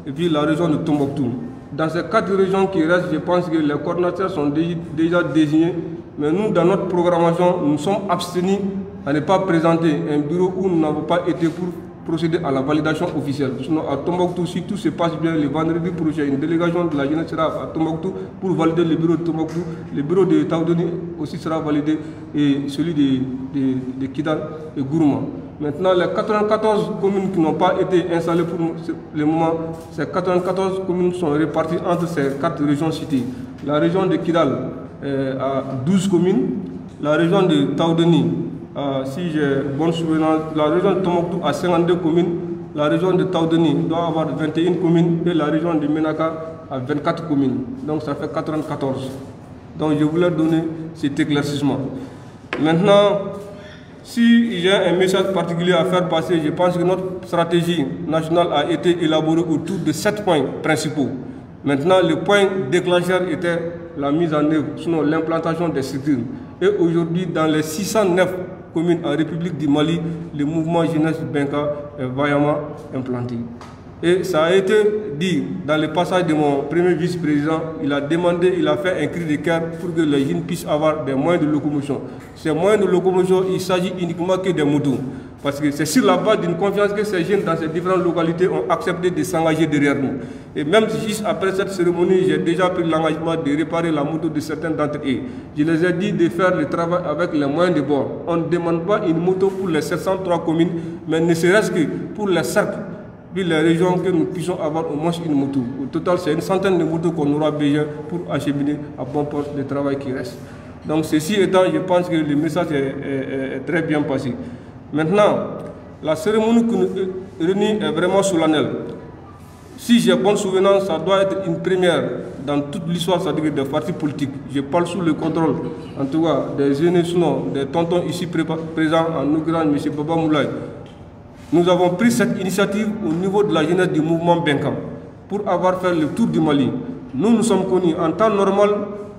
et puis la région de Tombouctou. Dans ces 4 régions qui restent, je pense que les coordinateurs sont déjà désignés, mais nous, dans notre programmation, nous sommes abstenus à ne pas présenter un bureau où nous n'avons pas été pour procéder à la validation officielle. Sinon, à Tombouctou, si tout se passe bien, le vendredi prochain, une délégation de la jeunesse sera à Tombouctou pour valider le bureau de Tombouctou. Le bureau de Taoudeni aussi sera validé et celui de Kidal et Gourma. Maintenant, les 94 communes qui n'ont pas été installées pour le moment, ces 94 communes sont réparties entre ces 4 régions citées. La région de Kidal a 12 communes, la région de Taoudeni, si j'ai bonne souvenance, la région de Tombouctou a 52 communes, la région de Taoudeni doit avoir 21 communes et la région de Menaka a 24 communes. Donc ça fait 94. Donc je voulais donner cet éclaircissement. Maintenant, si j'ai un message particulier à faire passer, je pense que notre stratégie nationale a été élaborée autour de 7 points principaux. Maintenant, le point déclencheur était la mise en œuvre, sinon l'implantation des structures. Et aujourd'hui, dans les 609 communes en République du Mali, le mouvement Jeunesse Benkan est vaillamment implanté. Et ça a été dit dans le passage de mon premier vice-président, il a demandé, il a fait un cri de cœur pour que les jeunes puissent avoir des moyens de locomotion. Ces moyens de locomotion, il s'agit uniquement que des motos. Parce que c'est sur la base d'une confiance que ces jeunes dans ces différentes localités ont accepté de s'engager derrière nous. Et même juste après cette cérémonie, j'ai déjà pris l'engagement de réparer la moto de certains d'entre eux. Je les ai dit de faire le travail avec les moyens de bord. On ne demande pas une moto pour les 703 communes, mais ne serait-ce que pour les cercles. Puis les régions que nous puissions avoir au moins une moto. Au total, c'est une centaine de motos qu'on aura besoin pour acheminer à bon port le travail qui reste. Donc ceci étant, je pense que le message est très bien passé. Maintenant, la cérémonie que nous réunit est vraiment solennelle. Si j'ai bonne souvenance, ça doit être une première dans toute l'histoire, c'est-à-dire des partis politiques. Je parle sous le contrôle, en tout cas, des aînés, sinon des tontons ici présents, en l'occurrence M. Baba Moulay. Nous avons pris cette initiative au niveau de la jeunesse du mouvement Benkan pour avoir fait le tour du Mali. Nous sommes connus en temps normal,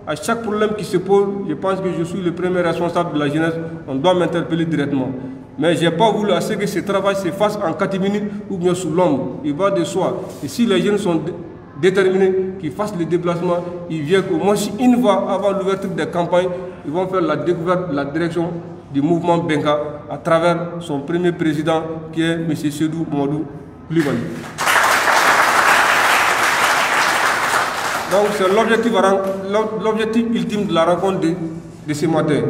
à chaque problème qui se pose, je pense que je suis le premier responsable de la jeunesse, on doit m'interpeller directement. Mais je n'ai pas voulu à ce que ce travail se fasse en catimini ou bien sous l'ombre. Il va de soi. Et si les jeunes sont déterminés, qui fassent le déplacement. Ils viennent au moins une fois avant l'ouverture des campagnes. Ils vont faire la découverte de la direction du mouvement Benga à travers son premier président qui est M. Sédou Mamadou Coulibaly. Donc c'est l'objectif ultime de la rencontre de ce matin.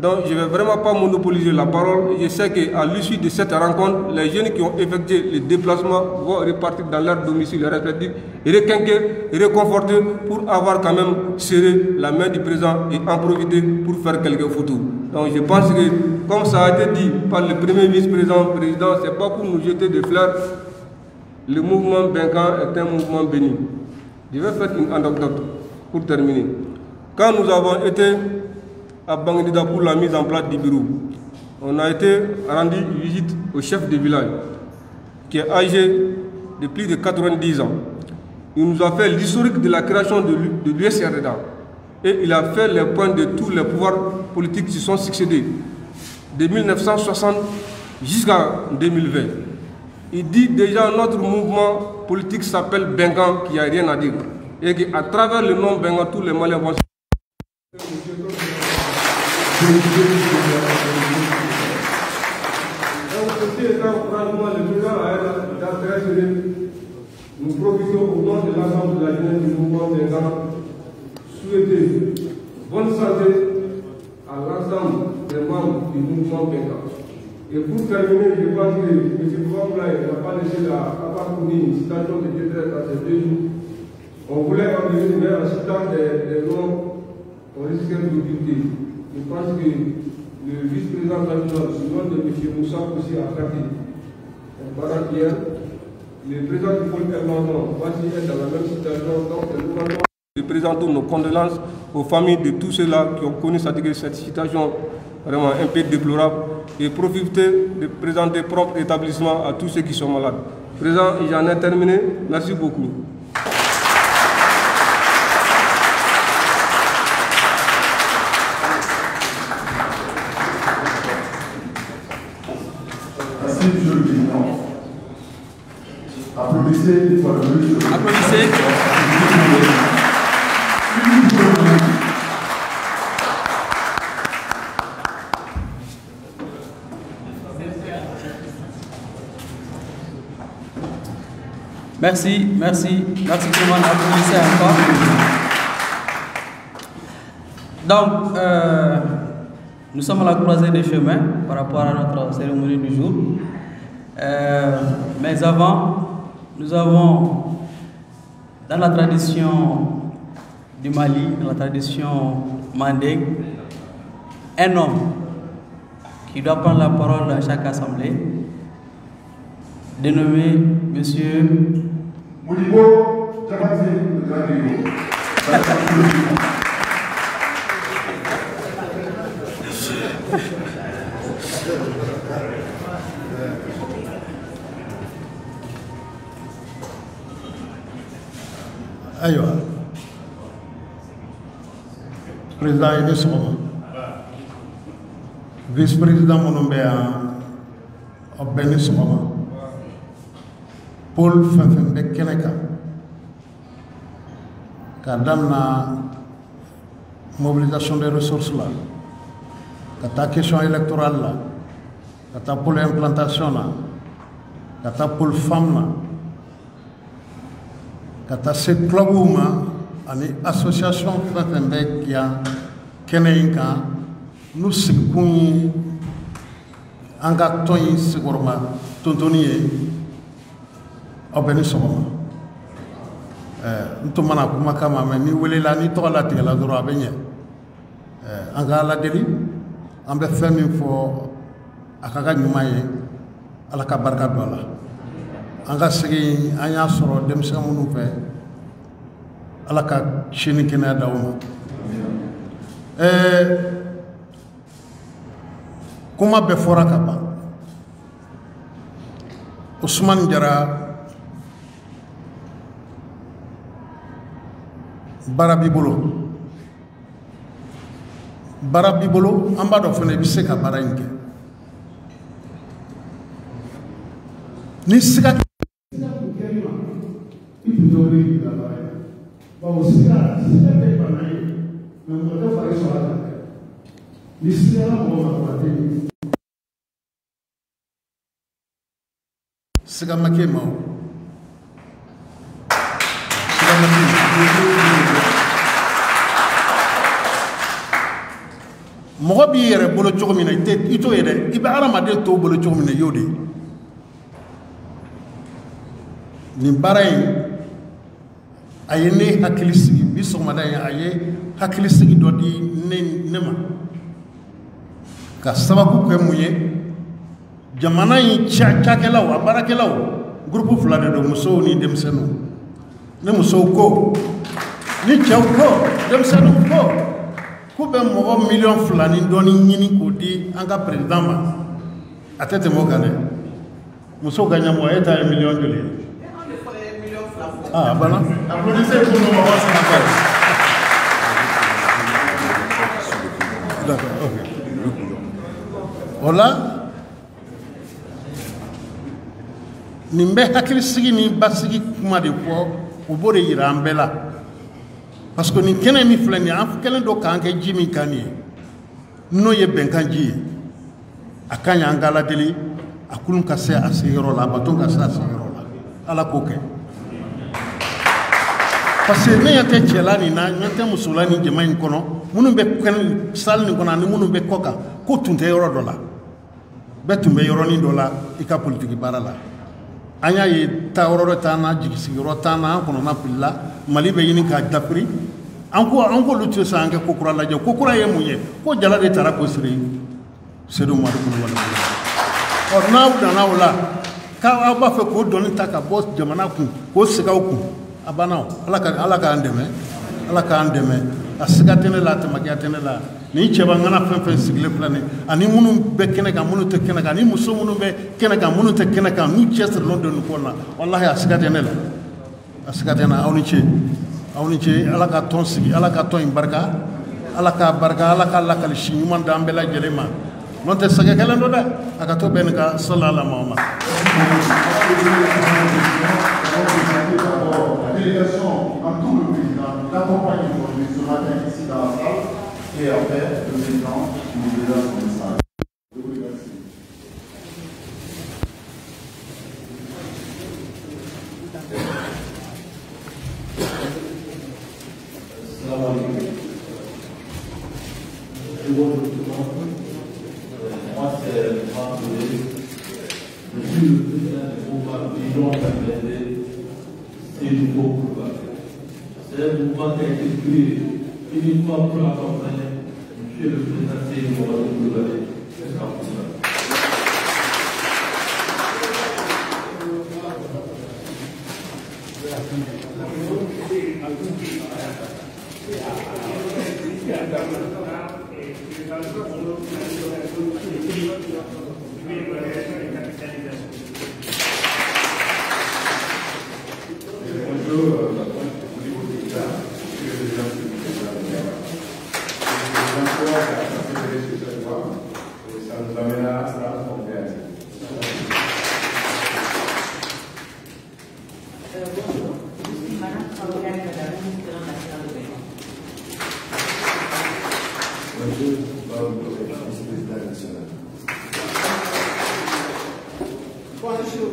Donc je ne vais vraiment pas monopoliser la parole. Je sais qu'à l'issue de cette rencontre, les jeunes qui ont effectué le déplacement vont repartir dans leur domicile respectif, requinquer, réconforter pour avoir quand même serré la main du président et en profiter pour faire quelques photos. Donc je pense que, comme ça a été dit par le premier vice-président, ce n'est pas pour nous jeter des fleurs. Le mouvement Benga est un mouvement béni. Je vais faire une anecdote pour terminer. Quand nous avons été à Banguida pour la mise en place du bureau, on a été rendu visite au chef de village qui est âgé de plus de 90 ans. Il nous a fait l'historique de la création de l'USRDA et il a fait les points de tous les pouvoirs politiques qui se sont succédés de 1960 jusqu'à 2020. Il dit déjà notre mouvement politique s'appelle Benga, qui n'a rien à dire. Et qu'à travers le nom Benga, tous les Maliens vont se... Nous profitons au nom de l'ensemble de la jeunesse du mouvement Benga, souhaiter bonne santé à l'ensemble des membres du mouvement Benga. Et pour terminer, je pense que M. Bouamla n'a pas laissé la parcourir une situation de détresse dans ces 2 jours. On voulait organiser, mais en citant des noms, on risquait de l'occulter. Je pense que le vice-président national, sous le nom de M. Moussa aussi a traité un parent hier. Le président du pôle permanent voici est dans la même situation. Donc, nous présentons nos condoléances aux familles de tous ceux-là qui ont connu cette situation vraiment un peu déplorable et profiter de présenter propre établissement à tous ceux qui sont malades. Président, j'en ai terminé. Merci beaucoup. Merci, Monsieur le Président. Applaudissez une fois de plus. Applaudissez. Merci tout le monde, applaudissez encore. Donc, nous sommes à la croisée des chemins par rapport à notre cérémonie du jour. Mais avant, nous avons, dans la tradition du Mali, dans la tradition mandingue, un homme qui doit prendre la parole dans chaque assemblée, dénommé Monsieur Modibo Diakhaté le Grand Rio. Aywa. Président Ine Sogoma. Vice-président Monombea Obeni Sogoma. Paul Fefembe Keneka. Car dans la mobilisation des ressources là, dans la question électorale là, dans pour l'implantation là, dans pour les femmes là, dans ce club où une association Fefembe qui a Keneka, nous sommes en gâteau segurement tontonier. Obeni Sogoma. Nous sommes en train de ni wele la ni tola la tigala doro abenye. Anga la deli, ambe femi fo akaga nyumaye ala ka barka dola. Anga segi anya soro dem se munu fe ala ka chini kena dauma. Kuma be fora kaba. Ousmane Diarra Barabibolo amba do fene bi se ka bara inke ni sika If you don't read Bon, si la paix pas naïf, mais on doit faire sur la terre. L'ici, là, on va voir. C'est comme ma kéma. mɔgɔ b'i yɛrɛ bolo cogo min na i t'o ye dɛ i bɛ adamaden tɔw bolo cogo min na i y'o de ye nin baara in a ye ne hakili sigi bi sɔgɔmada in a ye hakili sigi dɔ di ne ma ka sababu kɛ mun ye jamana in cakɛlaw a baarakɛlaw groupe fila de don musow ni denmisɛnninw ne musow ko ni cɛw ko denmisɛnninw ko k'u bɛ mɔgɔ miliyɔn 2 ni dɔɔni ɲini k'o di an ka président ma a tɛ tɛmɛ o kan dɛ musow ka ɲɛmɔgɔ e ta ye miliyɔn joli ye ah a banna applaudissez pour nos mamans sénateurs d'accord ok o la nin bɛ hakilisigi ni basigi kuma de fɔ o b'o de yira an bɛɛ la parce que nin kɛnɛ min filɛ nin ye an kɛlen don k'an kɛ ji min kan nin ye n'o ye bɛnkan ji ye a ka ɲi an ka ala deli a kulun ka se a seyɔrɔ la a baton ka se a seyɔrɔ la ala k'o kɛ parce que ne ɲɛ tɛ cɛla nin na ɲɛ tɛ musola nin jama in kɔnɔ minnu bɛ salle nin kɔnɔ ani minnu bɛ kɔ kan ko tun tɛ yɔrɔ dɔ la bɛɛ tun bɛ yɔrɔnin dɔ la i ka politiki baara la an y'a ye taa yɔrɔ dɔ t'an na jigisigiyɔrɔ t'an na an kɔnɔna filila mali bɛ ɲini k'a dafiri an k'olu tɛ se an kɛ ko kura lajɛ ko kura ye mun ye ko jala de taara ko siri sedu madu kulubali ɔ n'aw danna o la k'aw b'a fɛ k'o dɔnni ta ka bɔ jamana kun k'o sigaw kun a banna ala k'an dɛmɛ ala k'an dɛmɛ a siga tɛ ne la a tɛmɛkiya tɛ ne la nin cɛba ŋana fɛn fɛn sigilen filɛ nin ani minnu bɛ kɛnɛ kan minnu tɛ kɛnɛ kan ani muso minnu bɛ kɛnɛ kan minnu tɛ kɛnɛ kan n'u cɛsirilen don nin ko la walahi a siga tɛ ne la a siga tɛ n na aw ni ce ala ka tɔn sigi ala ka tɔn in barika ala k'a barika ala k'a lakali si ɲuman d'an bɛɛ lajɛlen ma n'o tɛ sɛgɛ kelen don dɛ a ka to bɛɛ nin ka sɔli ala ma La délégation en tout le président l'accompagne aujourd'hui ce matin ici dans la salle et après le président nous donnera son message. Je vous remercie. Salam alaikum. Bonjour tout le monde. Moi c'est Marc Boulay. Je suis le président du mouvement Vision Capitalisé. C'est du beau pouvoir. C'est un mouvement qui a été créé uniquement pour accompagner M. le président Seydi Mohamed Coulibaly. Bonjour,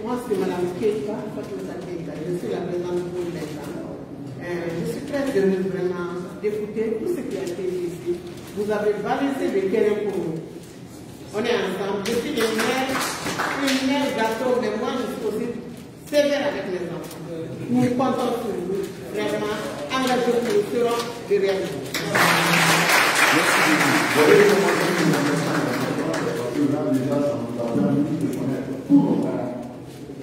moi c'est Mme Keita, je suis la présidente pour l'État. Je suis très heureuse vraiment d'écouter tout ce qui a été ici. Vous avez balancé le terrain pour nous. On est ensemble. Je suis une mère gâteau, mais moi je suis aussi sévère avec les enfants. Nous comptons sur vous, vraiment engagés, nous serons derrière vous. Merci beaucoup.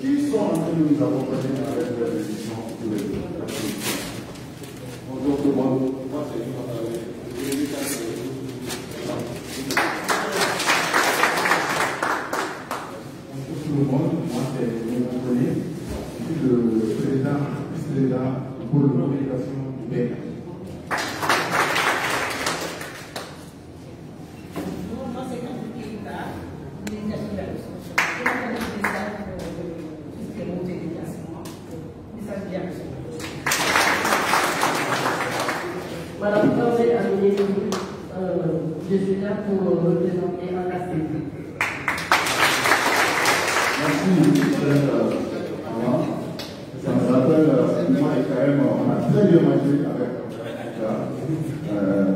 Qui sont en train de nous accompagner avec la décision de bonjour tout le monde. Moi, c'est bonjour tout le monde. Moi, c'est Nicolas Boulay. Je suis le président vice-président pour l'organisation du BEC. Je suis là pour représenter AKC. Merci, ça me rappelle, moi et Karim, on a très bien mangé avec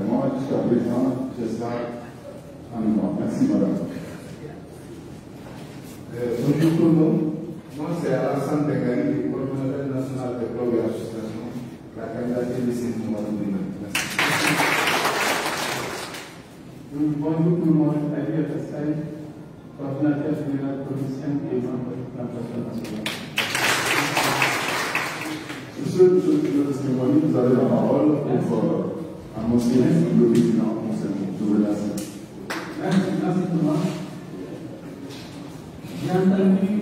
moi jusqu'à présent, c'est ça en moi. Merci madame. Bonjour tout le monde, moi c'est Alassane Bengari, coordonnateur national de blog et association, la candidature de Saint-Mohamed. Merci. Bonjour tout le monde, Ali Atassai, coordinateur général provincial et membre de la plantation nationale. Monsieur le testimony, vous avez la parole pour annoncer le président au Conseil. Je vous remercie. Merci Thomas. J'ai entendu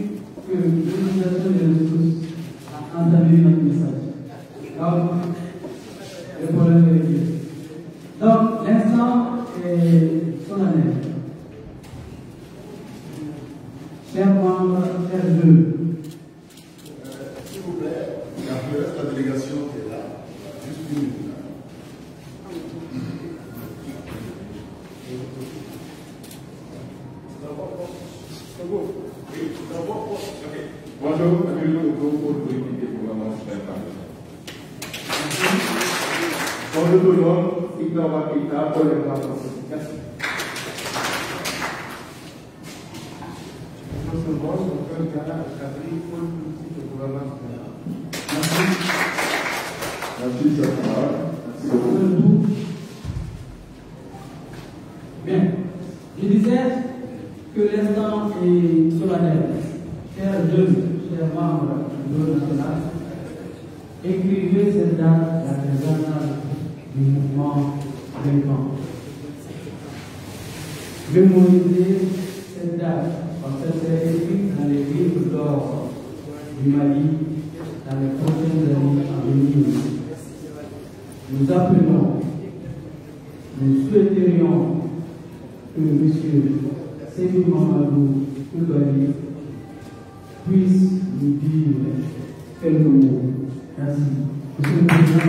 que l'utilisation des ressources a entendu notre message. Donc, le problème est réglé. Donc, l'instant est solennel. Chers membres, chers deux, s'il vous plaît, la délégation est là. Juste une minute. Bonjour, le groupe politique pour la manche. Bonjour tout le monde, Ika Wakita pour les merci. Merci, cher camarade. Merci beaucoup. Bien. Je disais que l'instant est solennel. Chers jeunes, chers membres du bureau national, écrivez cette date dans les annales du mouvement Bengkan. Mémorisez cette date, parce que c'est écrit dans les livres d'or du Mali dans les prochaines années à venir. Nous appelons, nous souhaiterions que M. Seydou Mamadou Koulibaly puisse nous dire quelques mots. Merci. Monsieur le Président.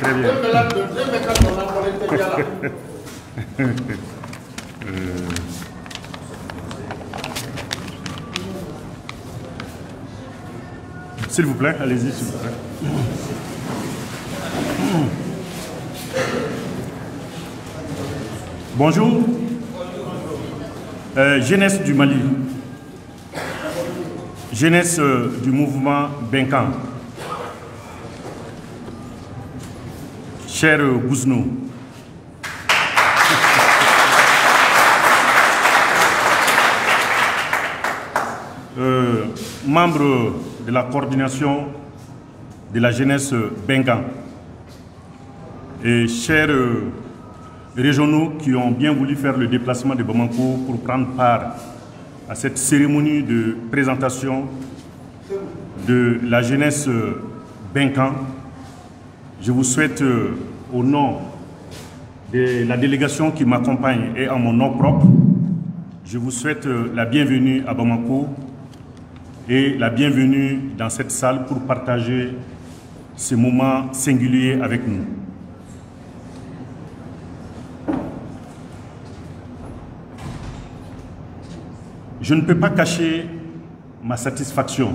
Très bien. S'il vous plaît, allez-y, s'il vous plaît. Bonjour. Jeunesse du Mali. Jeunesse du mouvement Bengkan. Cher Gouznou. Membre de la coordination de la jeunesse Bengkan et chers régionaux qui ont bien voulu faire le déplacement de Bamako pour prendre part à cette cérémonie de présentation de la jeunesse Bengkan, je vous souhaite au nom de la délégation qui m'accompagne et en mon nom propre, je vous souhaite la bienvenue à Bamako et la bienvenue dans cette salle pour partager ce moment singulier avec nous. Je ne peux pas cacher ma satisfaction.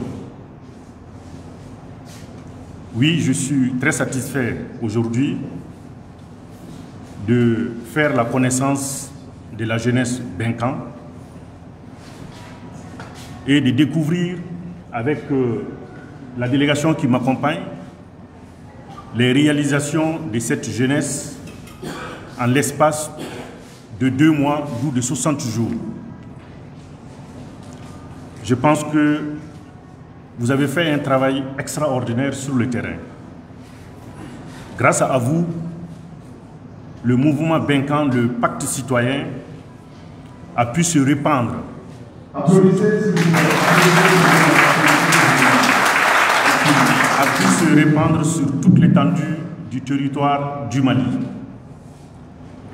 Oui, je suis très satisfait aujourd'hui de faire la connaissance de la jeunesse Bengkan et de découvrir avec la délégation qui m'accompagne les réalisations de cette jeunesse en l'espace de 2 mois ou de 60 jours. Je pense que vous avez fait un travail extraordinaire sur le terrain. Grâce à vous, le mouvement Bengkan, le pacte citoyen, a pu se répandre. Applaudissez, a pu se répandre sur toute l'étendue du territoire du Mali.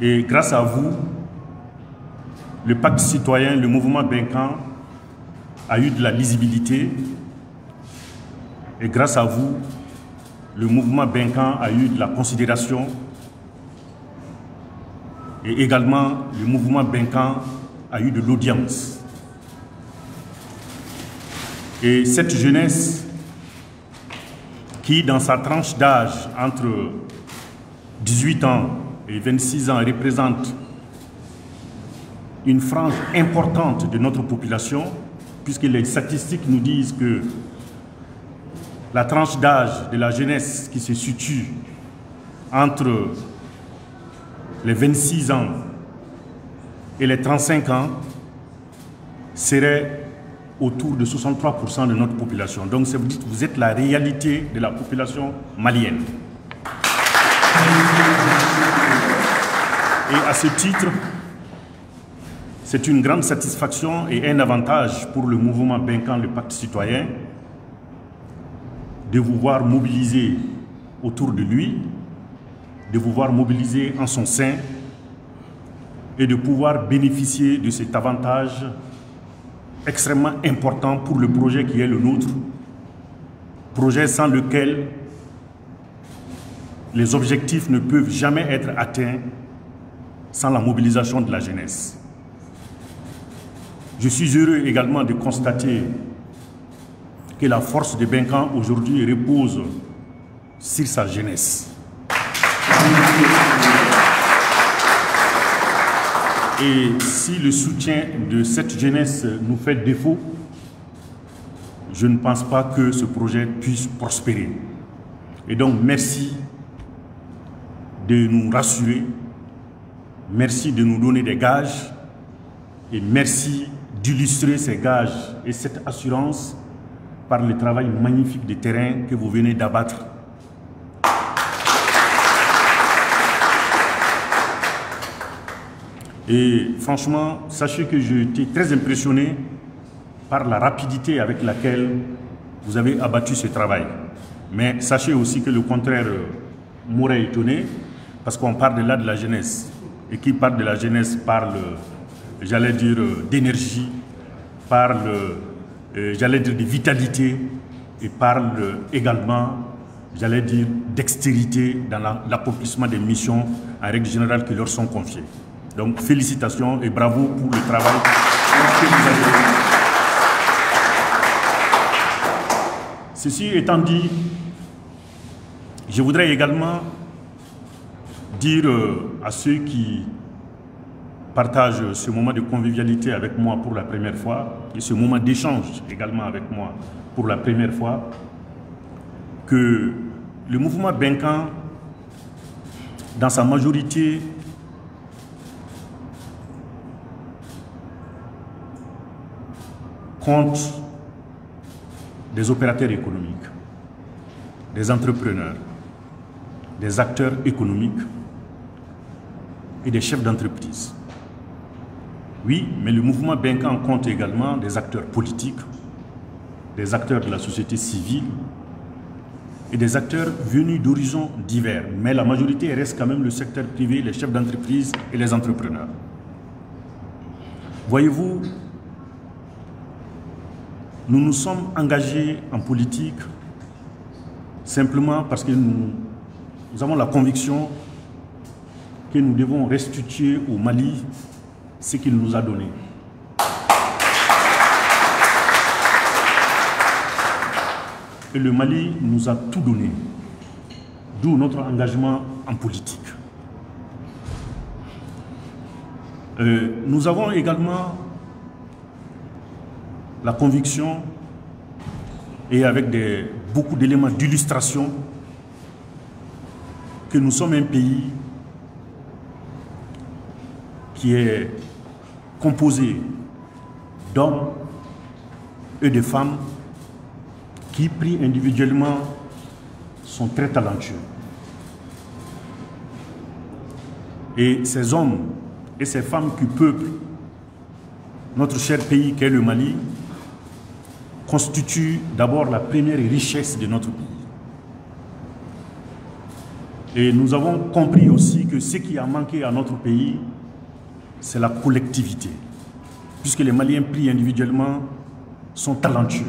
Et grâce à vous, le pacte citoyen, le mouvement Benkan a eu de la lisibilité et grâce à vous, le mouvement Benkan a eu de la considération et également le mouvement Benkan a eu de l'audience. Et cette jeunesse qui, dans sa tranche d'âge entre 18 ans et 26 ans, représente une frange importante de notre population, puisque les statistiques nous disent que la tranche d'âge de la jeunesse qui se situe entre les 26 ans et les 35 ans serait autour de 63% de notre population. Donc vous êtes la réalité de la population malienne. Et à ce titre, c'est une grande satisfaction et un avantage pour le mouvement Benkan, le pacte citoyen, de vous voir mobiliser autour de lui, de vous voir mobiliser en son sein et de pouvoir bénéficier de cet avantage extrêmement important pour le projet qui est le nôtre, projet sans lequel les objectifs ne peuvent jamais être atteints sans la mobilisation de la jeunesse. Je suis heureux également de constater que la force de Benkan aujourd'hui repose sur sa jeunesse. Et si le soutien de cette jeunesse nous fait défaut, je ne pense pas que ce projet puisse prospérer. Et donc merci de nous rassurer, merci de nous donner des gages et merci d'illustrer ces gages et cette assurance par le travail magnifique de terrain que vous venez d'abattre. Et franchement, sachez que j'ai été très impressionné par la rapidité avec laquelle vous avez abattu ce travail. Mais sachez aussi que le contraire m'aurait étonné, parce qu'on parle là de la jeunesse. Et qui parle de la jeunesse parle, j'allais dire, d'énergie, parle, j'allais dire, de vitalité, et parle également, j'allais dire, dextérité dans l'accomplissement des missions en règle générale qui leur sont confiées. Donc félicitations et bravo pour le travail que vous avez fait. Ceci étant dit, je voudrais également dire à ceux qui partagent ce moment de convivialité avec moi pour la première fois et ce moment d'échange également avec moi pour la première fois que le mouvement Benkan, dans sa majorité, compte des opérateurs économiques, des entrepreneurs, des acteurs économiques et des chefs d'entreprise. Oui, mais le mouvement Benkan compte également des acteurs politiques, des acteurs de la société civile et des acteurs venus d'horizons divers. Mais la majorité reste quand même le secteur privé, les chefs d'entreprise et les entrepreneurs. Voyez-vous, nous nous sommes engagés en politique simplement parce que nous avons la conviction que nous devons restituer au Mali ce qu'il nous a donné. Et le Mali nous a tout donné, d'où notre engagement en politique. Nous avons également la conviction, et avec beaucoup d'éléments d'illustration, que nous sommes un pays qui est composé d'hommes et de femmes qui, pris individuellement, sont très talentueux. Et ces hommes et ces femmes qui peuplent notre cher pays qu'est le Mali constituent d'abord la première richesse de notre pays. Et nous avons compris aussi que ce qui a manqué à notre pays, c'est la collectivité. puisque les Maliens pris individuellement sont talentueux.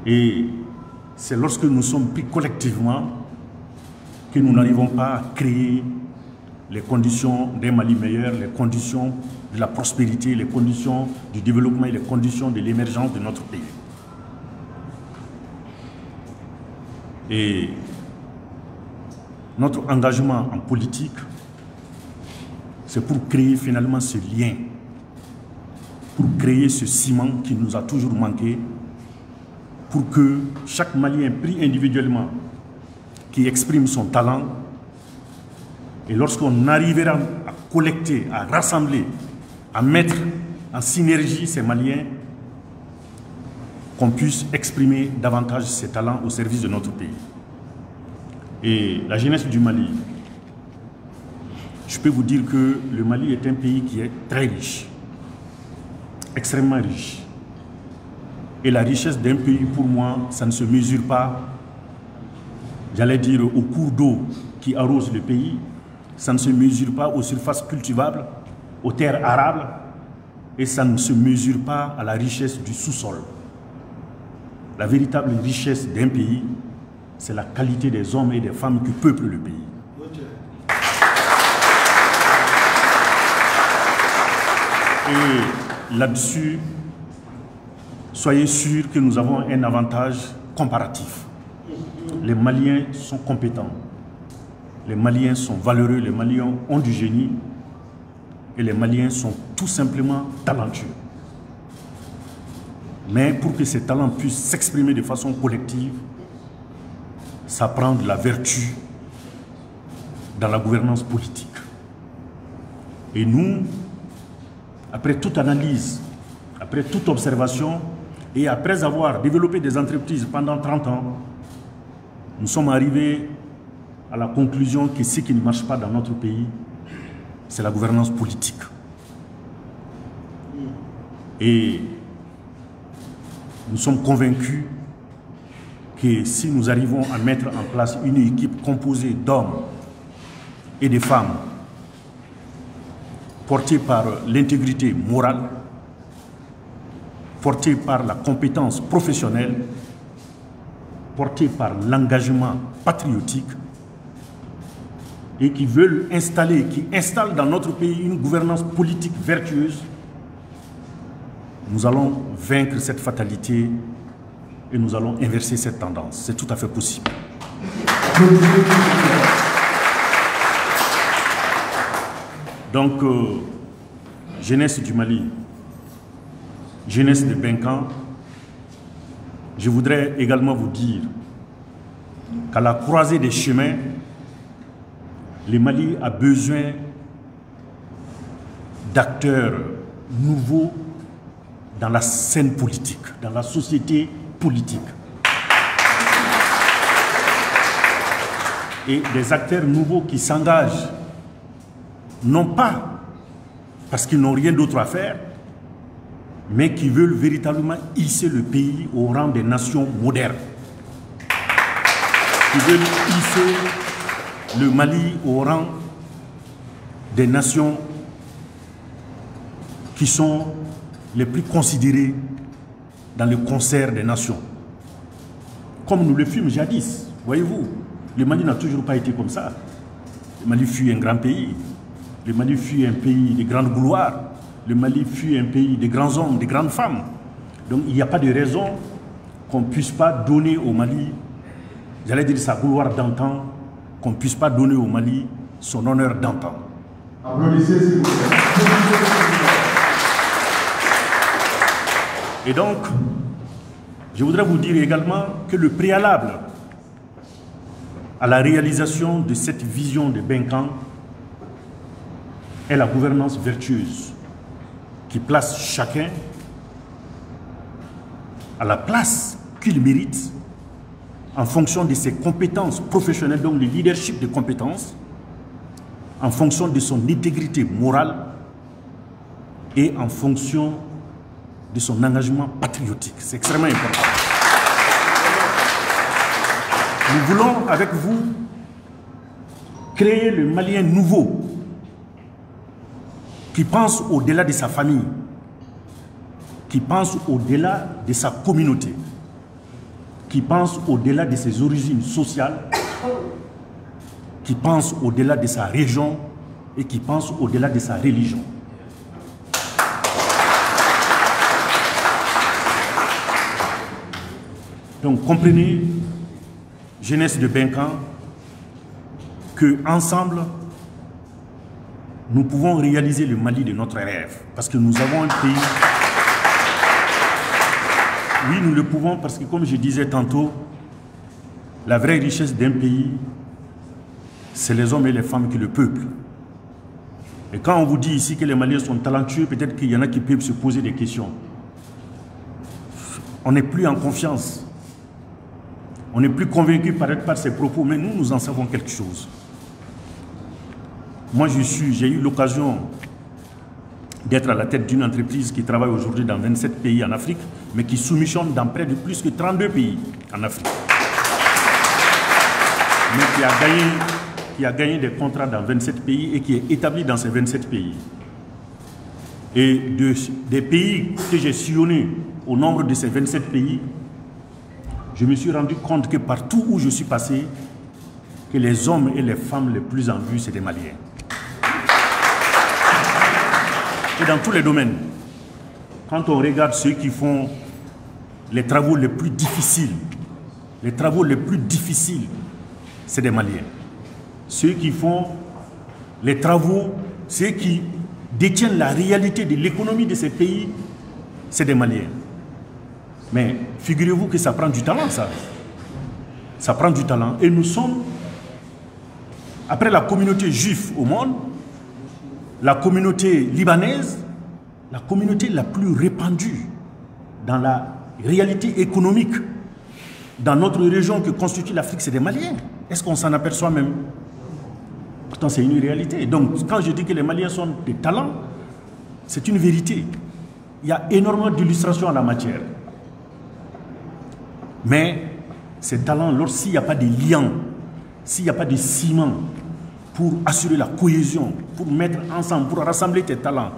Et c'est lorsque nous sommes pris collectivement que nous n'arrivons pas à créer les conditions d'un Mali meilleur, les conditions de la prospérité, les conditions du développement et les conditions de l'émergence de notre pays. Et notre engagement en politique, c'est pour créer finalement ce lien, pour créer ce ciment qui nous a toujours manqué, pour que chaque Malien pris individuellement, qui exprime son talent, et lorsqu'on arrivera à collecter, à rassembler, à mettre en synergie ces Maliens, qu'on puisse exprimer davantage ses talents au service de notre pays. Et la jeunesse du Mali, je peux vous dire que le Mali est un pays qui est très riche, extrêmement riche. Et la richesse d'un pays, pour moi, ça ne se mesure pas, j'allais dire, au cours d'eau qui arrose le pays, ça ne se mesure pas aux surfaces cultivables, aux terres arables, et ça ne se mesure pas à la richesse du sous-sol. La véritable richesse d'un pays, c'est la qualité des hommes et des femmes qui peuplent le pays. Et là-dessus, soyez sûrs que nous avons un avantage comparatif. Les Maliens sont compétents, les Maliens sont valeureux, les Maliens ont du génie et les Maliens sont tout simplement talentueux. Mais pour que ces talents puissent s'exprimer de façon collective, ça prend de la vertu dans la gouvernance politique. Et nous, après toute analyse, après toute observation, et après avoir développé des entreprises pendant 30 ans, nous sommes arrivés à la conclusion que ce qui ne marche pas dans notre pays, c'est la gouvernance politique. Et nous sommes convaincus que si nous arrivons à mettre en place une équipe composée d'hommes et de femmes, portée par l'intégrité morale, portée par la compétence professionnelle, portée par l'engagement patriotique, et qui veulent installer, qui installent dans notre pays une gouvernance politique vertueuse, nous allons vaincre cette fatalité et nous allons inverser cette tendance. C'est tout à fait possible. Donc, jeunesse du Mali, jeunesse de Benkan, je voudrais également vous dire qu'à la croisée des chemins, le Mali a besoin d'acteurs nouveaux dans la scène politique, dans la société politique. Et des acteurs nouveaux qui s'engagent, non pas parce qu'ils n'ont rien d'autre à faire, mais qui veulent véritablement hisser le pays au rang des nations modernes. Qui veulent hisser le Mali au rang des nations qui sont les plus considérées dans le concert des nations. Comme nous le fûmes jadis, voyez-vous, le Mali n'a toujours pas été comme ça. Le Mali fut un grand pays. Le Mali fut un pays de grande gloire. Le Mali fut un pays de grands hommes, de grandes femmes. Donc il n'y a pas de raison qu'on ne puisse pas donner au Mali, j'allais dire sa gloire d'antan, qu'on ne puisse pas donner au Mali son honneur d'antan. Applaudissez s'il vous plaît. Et donc, je voudrais vous dire également que le préalable à la réalisation de cette vision de Benkan est la gouvernance vertueuse qui place chacun à la place qu'il mérite en fonction de ses compétences professionnelles, donc le leadership de compétences, en fonction de son intégrité morale et en fonction de son engagement patriotique. C'est extrêmement important. Nous voulons avec vous créer le Malien nouveau qui pense au-delà de sa famille, qui pense au-delà de sa communauté, qui pense au-delà de ses origines sociales, qui pense au-delà de sa région et qui pense au-delà de sa religion. Donc comprenez, jeunesse de Benkan, que ensemble, nous pouvons réaliser le Mali de notre rêve. Parce que nous avons un pays... Oui, nous le pouvons parce que, comme je disais tantôt, la vraie richesse d'un pays, c'est les hommes et les femmes qui le peuplent. Et quand on vous dit ici que les Maliens sont talentueux, peut-être qu'il y en a qui peuvent se poser des questions. On n'est plus en confiance. On n'est plus convaincu par ces propos, mais nous, nous en savons quelque chose. Moi, j'ai eu l'occasion d'être à la tête d'une entreprise qui travaille aujourd'hui dans 27 pays en Afrique, mais qui soumissionne dans près de plus que 32 pays en Afrique. Mais qui a gagné des contrats dans 27 pays et qui est établi dans ces 27 pays. Et des pays que j'ai sillonnés au nombre de ces 27 pays, je me suis rendu compte que partout où je suis passé, que les hommes et les femmes les plus en vue, c'est des Maliens. Et dans tous les domaines, quand on regarde ceux qui font les travaux les plus difficiles, c'est des Maliens. Ceux qui font les travaux, ceux qui détiennent la réalité de l'économie de ces pays, c'est des Maliens. Mais figurez-vous que ça prend du talent, ça. Ça prend du talent. Et nous sommes, après la communauté juive au monde, la communauté libanaise, la communauté la plus répandue dans la réalité économique dans notre région que constitue l'Afrique, c'est des Maliens. Est-ce qu'on s'en aperçoit même? Pourtant, c'est une réalité. Donc, quand je dis que les Maliens sont des talents, c'est une vérité. Il y a énormément d'illustrations en la matière. Mais ces talents, s'il n'y a pas de liens, s'il n'y a pas de ciment pour assurer la cohésion, pour mettre ensemble, pour rassembler tes talents,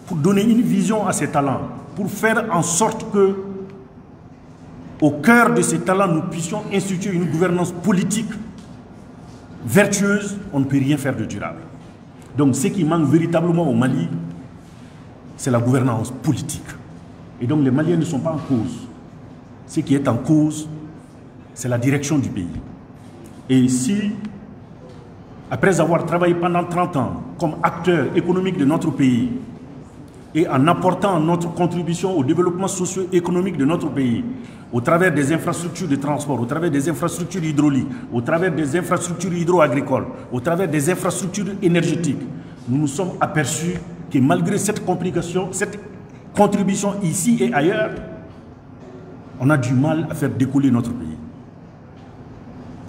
pour donner une vision à ces talents, pour faire en sorte que, au cœur de ces talents, nous puissions instituer une gouvernance politique vertueuse, on ne peut rien faire de durable. Donc ce qui manque véritablement au Mali, c'est la gouvernance politique. Et donc les Maliens ne sont pas en cause. Ce qui est en cause, c'est la direction du pays. Et si, après avoir travaillé pendant 30 ans comme acteur économique de notre pays, et en apportant notre contribution au développement socio-économique de notre pays, au travers des infrastructures de transport, au travers des infrastructures hydrauliques, au travers des infrastructures hydro-agricoles, au travers des infrastructures énergétiques, nous nous sommes aperçus que malgré cette complication, cette contribution ici et ailleurs, on a du mal à faire décoller notre pays.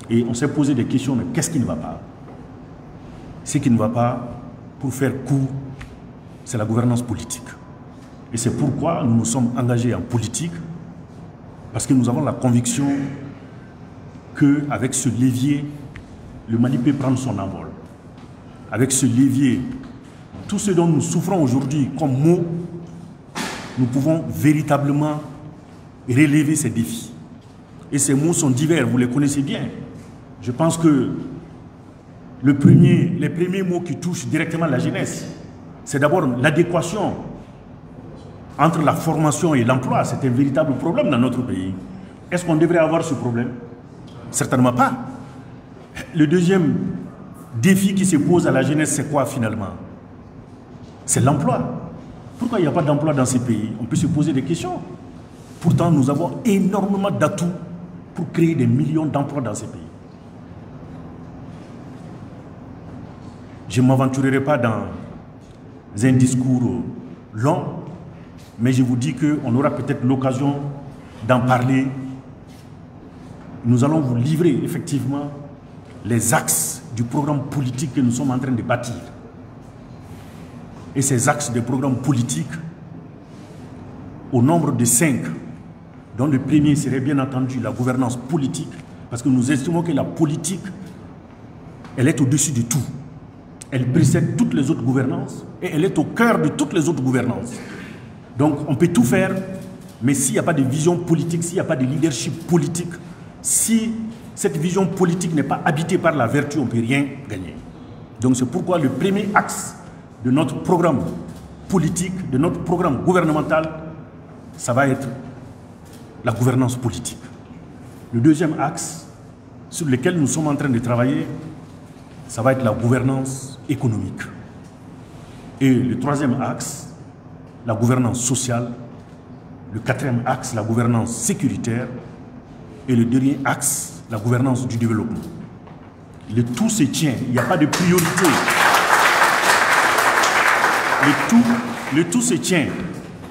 Et on s'est posé des questions, mais qu'est-ce qui ne va pas? Ce qui ne va pas, pour faire court, c'est la gouvernance politique. Et c'est pourquoi nous nous sommes engagés en politique, parce que nous avons la conviction qu'avec ce levier, le Mali peut prendre son envol. Avec ce levier, tout ce dont nous souffrons aujourd'hui comme maux, nous pouvons véritablement relever ces défis. Et ces mots sont divers, vous les connaissez bien. Je pense que les premiers mots qui touchent directement la jeunesse, c'est d'abord l'adéquation entre la formation et l'emploi. C'est un véritable problème dans notre pays. Est-ce qu'on devrait avoir ce problème? Certainement pas. Le deuxième défi qui se pose à la jeunesse, c'est quoi finalement? C'est l'emploi. Pourquoi il n'y a pas d'emploi dans ces pays? On peut se poser des questions. Pourtant, nous avons énormément d'atouts pour créer des millions d'emplois dans ces pays. Je ne m'aventurerai pas dans un discours long, mais je vous dis qu'on aura peut-être l'occasion d'en parler. Nous allons vous livrer effectivement les axes du programme politique que nous sommes en train de bâtir. Et ces axes de programme politique, au nombre de 5, dont le premier serait bien entendu la gouvernance politique, parce que nous estimons que la politique, elle est au-dessus de tout. Elle précède toutes les autres gouvernances et elle est au cœur de toutes les autres gouvernances. Donc on peut tout faire, mais s'il n'y a pas de vision politique, s'il n'y a pas de leadership politique, si cette vision politique n'est pas habitée par la vertu, on ne peut rien gagner. Donc c'est pourquoi le premier axe de notre programme politique, de notre programme gouvernemental, ça va être la gouvernance politique. Le deuxième axe sur lequel nous sommes en train de travailler, ça va être la gouvernance économique. Et le troisième axe, la gouvernance sociale. Le quatrième axe, la gouvernance sécuritaire. Et le dernier axe, la gouvernance du développement. Le tout se tient, il n'y a pas de priorité. Le tout se tient.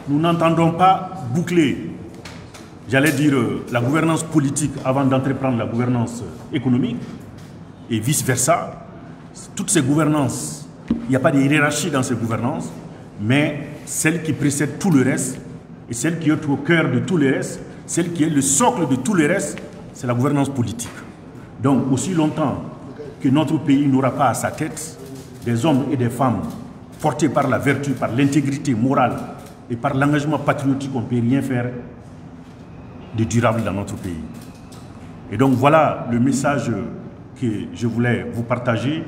Nous n'entendons pas boucler, j'allais dire, la gouvernance politique avant d'entreprendre la gouvernance économique et vice-versa. Toutes ces gouvernances, il n'y a pas de hiérarchie dans ces gouvernances, mais celle qui précède tout le reste et celle qui est au cœur de tout le reste, celle qui est le socle de tout le reste, c'est la gouvernance politique. Donc, aussi longtemps que notre pays n'aura pas à sa tête des hommes et des femmes portés par la vertu, par l'intégrité morale et par l'engagement patriotique, on ne peut rien faire de durable dans notre pays. Et donc voilà le message que je voulais vous partager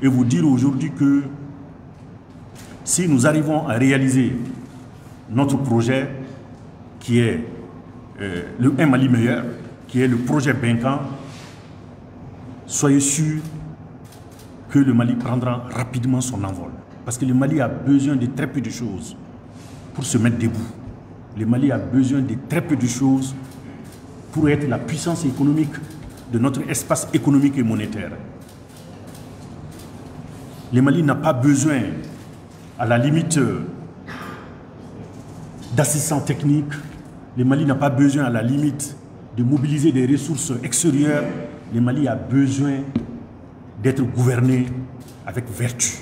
et vous dire aujourd'hui que si nous arrivons à réaliser notre projet qui est le Un Mali meilleur, qui est le projet Benkan, soyez sûrs que le Mali prendra rapidement son envol. Parce que le Mali a besoin de très peu de choses pour se mettre debout. Le Mali a besoin de très peu de choses pour être la puissance économique de notre espace économique et monétaire. Le Mali n'a pas besoin, à la limite, d'assistants techniques. Le Mali n'a pas besoin, à la limite, de mobiliser des ressources extérieures. Le Mali a besoin d'être gouverné avec vertu.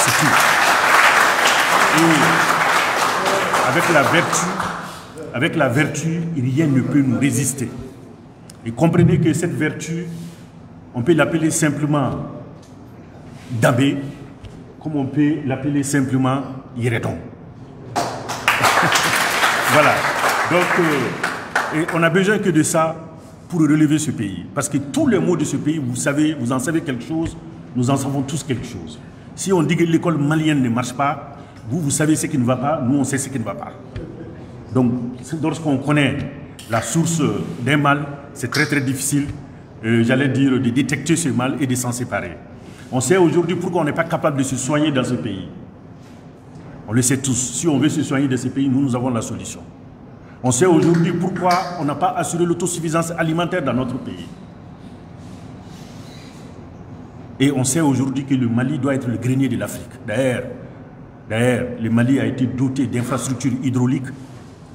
C'est tout. Et avec la vertu, rien ne peut nous résister. Et comprenez que cette vertu, on peut l'appeler simplement Dabé, comme on peut l'appeler simplement Yéredon. Voilà. Donc, et on n'a besoin que de ça pour relever ce pays. Parce que tous les mots de ce pays, vous savez, vous en savez quelque chose, nous en savons tous quelque chose. Si on dit que l'école malienne ne marche pas, vous savez ce qui ne va pas, nous on sait ce qui ne va pas. Donc, lorsqu'on connaît la source d'un mal, c'est très très difficile, j'allais dire, de détecter ce mal et de s'en séparer. On sait aujourd'hui pourquoi on n'est pas capable de se soigner dans ce pays. On le sait tous. Si on veut se soigner dans ce pays, nous avons la solution. On sait aujourd'hui pourquoi on n'a pas assuré l'autosuffisance alimentaire dans notre pays. Et on sait aujourd'hui que le Mali doit être le grenier de l'Afrique. D'ailleurs, le Mali a été doté d'infrastructures hydrauliques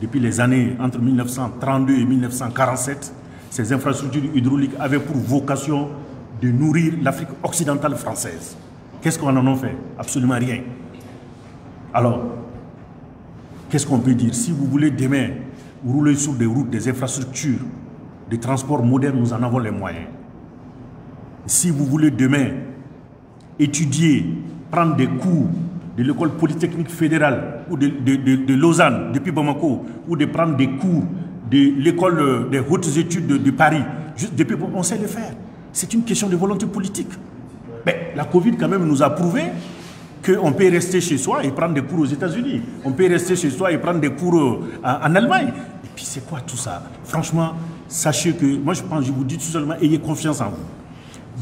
depuis les années entre 1932 et 1947. Ces infrastructures hydrauliques avaient pour vocation de nourrir l'Afrique occidentale française. Qu'est-ce qu'on en a fait? Absolument rien. Alors, qu'est-ce qu'on peut dire? Si vous voulez demain rouler sur des routes, des infrastructures, des transports modernes, nous en avons les moyens. Si vous voulez demain étudier, prendre des cours de l'école polytechnique fédérale ou de Lausanne, depuis Bamako, ou de prendre des cours de l'école des hautes études de Paris, juste depuis, on sait le faire. C'est une question de volonté politique. Mais la Covid quand même nous a prouvé qu'on peut rester chez soi et prendre des cours aux États-Unis. On peut rester chez soi et prendre des cours en Allemagne. Et puis c'est quoi tout ça? Franchement, sachez que, moi je pense, je vous dis tout simplement, ayez confiance en vous.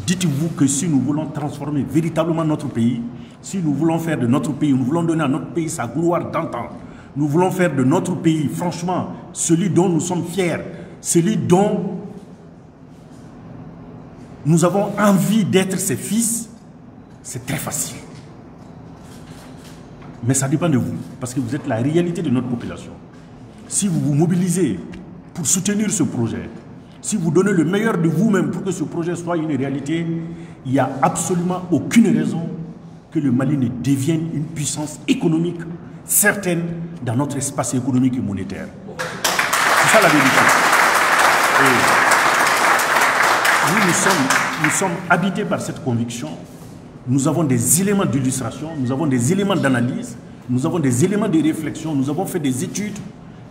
Dites-vous que si nous voulons transformer véritablement notre pays, si nous voulons faire de notre pays, nous voulons donner à notre pays sa gloire d'antan, nous voulons faire de notre pays, franchement, celui dont nous sommes fiers, celui dont nous avons envie d'être ses fils, c'est très facile. Mais ça dépend de vous, parce que vous êtes la réalité de notre population. Si vous vous mobilisez pour soutenir ce projet, si vous donnez le meilleur de vous-même pour que ce projet soit une réalité, il n'y a absolument aucune raison que le Mali ne devienne une puissance économique certaine dans notre espace économique et monétaire. C'est ça la vérité. Et nous sommes habités par cette conviction nous avons des éléments d'illustration, nous avons des éléments d'analyse, nous avons des éléments de réflexion, nous avons fait des études.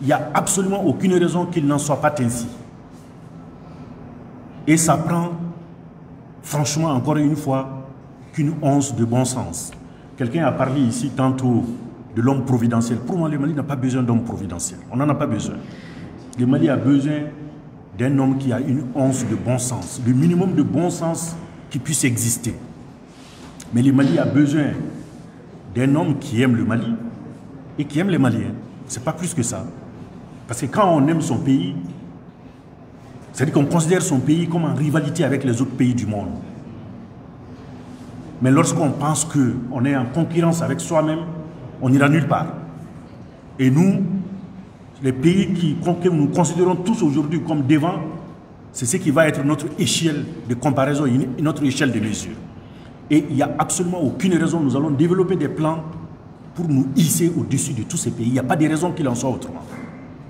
Il n'y a absolument aucune raison qu'il n'en soit pas ainsi. Et ça prend, franchement, encore une fois, qu'une once de bon sens. Quelqu'un a parlé ici tantôt de l'homme providentiel. Pour moi, le Mali n'a pas besoin d'homme providentiel. On n'en a pas besoin. Le Mali a besoin d'un homme qui a une once de bon sens, le minimum de bon sens qui puisse exister. Mais le Mali a besoin d'un homme qui aime le Mali et qui aime les Maliens. Ce n'est pas plus que ça. Parce que quand on aime son pays, c'est-à-dire qu'on considère son pays comme en rivalité avec les autres pays du monde. Mais lorsqu'on pense qu'on est en concurrence avec soi-même, on n'ira nulle part. Et nous, les pays que nous considérons tous aujourd'hui comme devant, c'est ce qui va être notre échelle de comparaison, notre échelle de mesure. Et il n'y a absolument aucune raison, nous allons développer des plans pour nous hisser au-dessus de tous ces pays. Il n'y a pas de raison qu'il en soit autrement.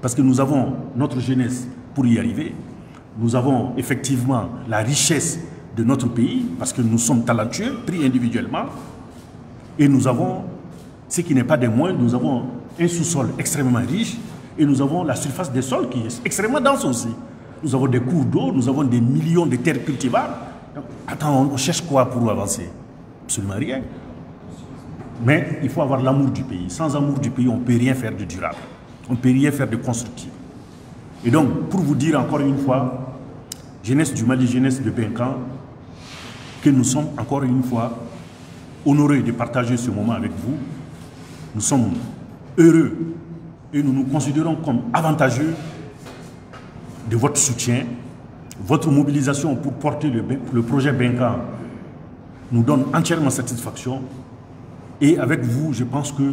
Parce que nous avons notre jeunesse pour y arriver. Nous avons effectivement la richesse de notre pays, parce que nous sommes talentueux, pris individuellement. Et nous avons, ce qui n'est pas des moindres, nous avons un sous-sol extrêmement riche, et nous avons la surface des sols qui est extrêmement dense aussi. Nous avons des cours d'eau, nous avons des millions de terres cultivables. Attends, on cherche quoi pour avancer? Absolument rien. Mais il faut avoir l'amour du pays. Sans amour du pays, on ne peut rien faire de durable. On ne peut rien faire de constructif. Et donc, pour vous dire encore une fois, jeunesse du Mali, jeunesse de Benkan, que nous sommes encore une fois honorés de partager ce moment avec vous. Nous sommes heureux et nous nous considérons comme avantageux de votre soutien. Votre mobilisation pour porter le projet Benkan nous donne entièrement satisfaction. Et avec vous, je pense que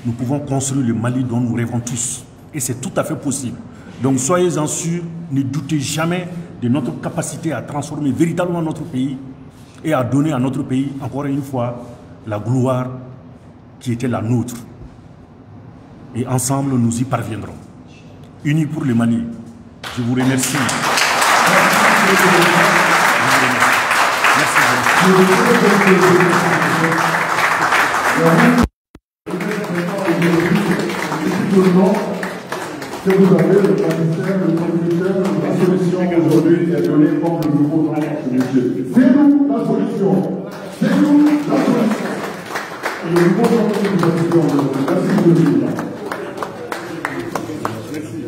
nous pouvons construire le Mali dont nous rêvons tous. Et c'est tout à fait possible. Donc soyez-en sûrs, ne doutez jamais de notre capacité à transformer véritablement notre pays et à donner à notre pays, encore une fois, la gloire qui était la nôtre. Et ensemble, nous y parviendrons. Unis pour le Mali. Je vous remercie. Que vous avez le magistère, le communicateur, la solution aujourd'hui est donnée comme le nouveau nom de monsieur. C'est nous la solution. C'est nous la solution. Et le nouveau nom de la solution. Merci.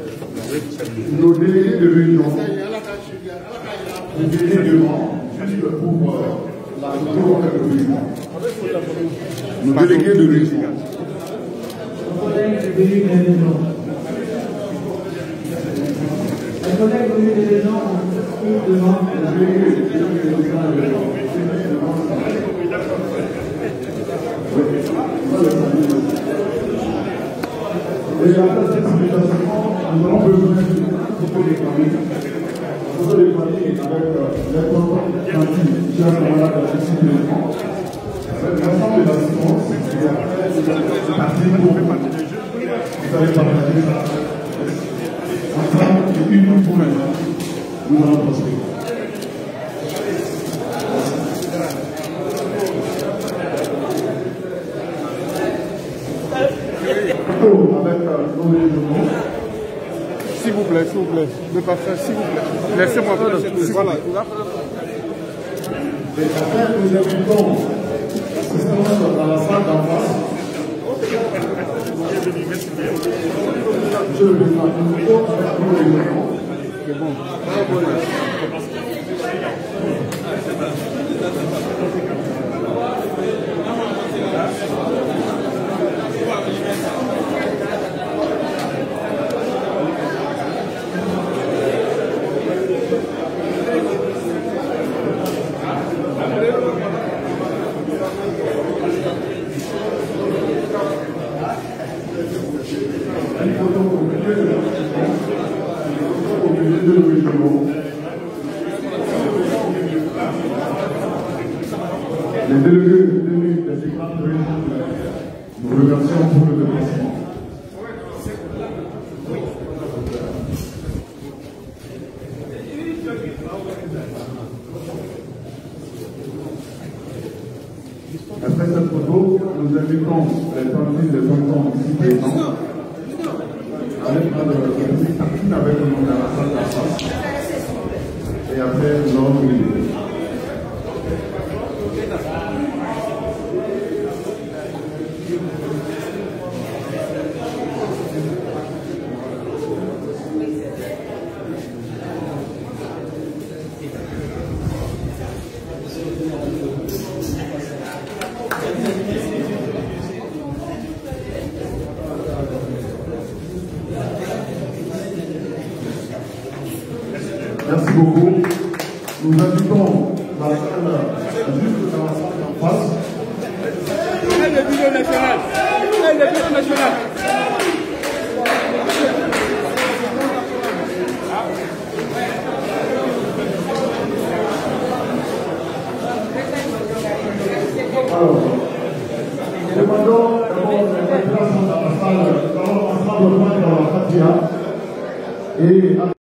Nos délégués de réunion, les délégués de rang, juste pour la volonté de réunion. Nos délégués de réunion. Les collègues venus des gens ont devant Et la place d'explication, nous avons besoin d'un petit peu des familles. Nous avons des familles avec les pauvres, chers camarades de la discipline. Avec l'ensemble de l'assistance, et après, c'est parti pour vous allez partager ça. Ensemble et une pour maintenant, nous allons prospérer. Avec nos régionaux. S'il vous plaît, le parfait, s'il vous plaît. Laissez-moi faire. Voilà. Et après, nous invitons l'assistance dans la salle d'en face. Monsieur le Président, nous invitons avec nos régionaux. C'est bon. Les délégués venus des différentes régions, nous remercions pour le déplacement. Après cette photo, nous invitons les partis des tontons ici présents à être dans le public chacune avec le nom de la salle d'affaires. Et après, l'ordre du Merci beaucoup. Nous invitons la salle juste dans la salle en face. Le bureau national. Le bureau national. Alors, demandons d'abord les déplacements dans la salle, nous allons ensemble prendre la Fatia et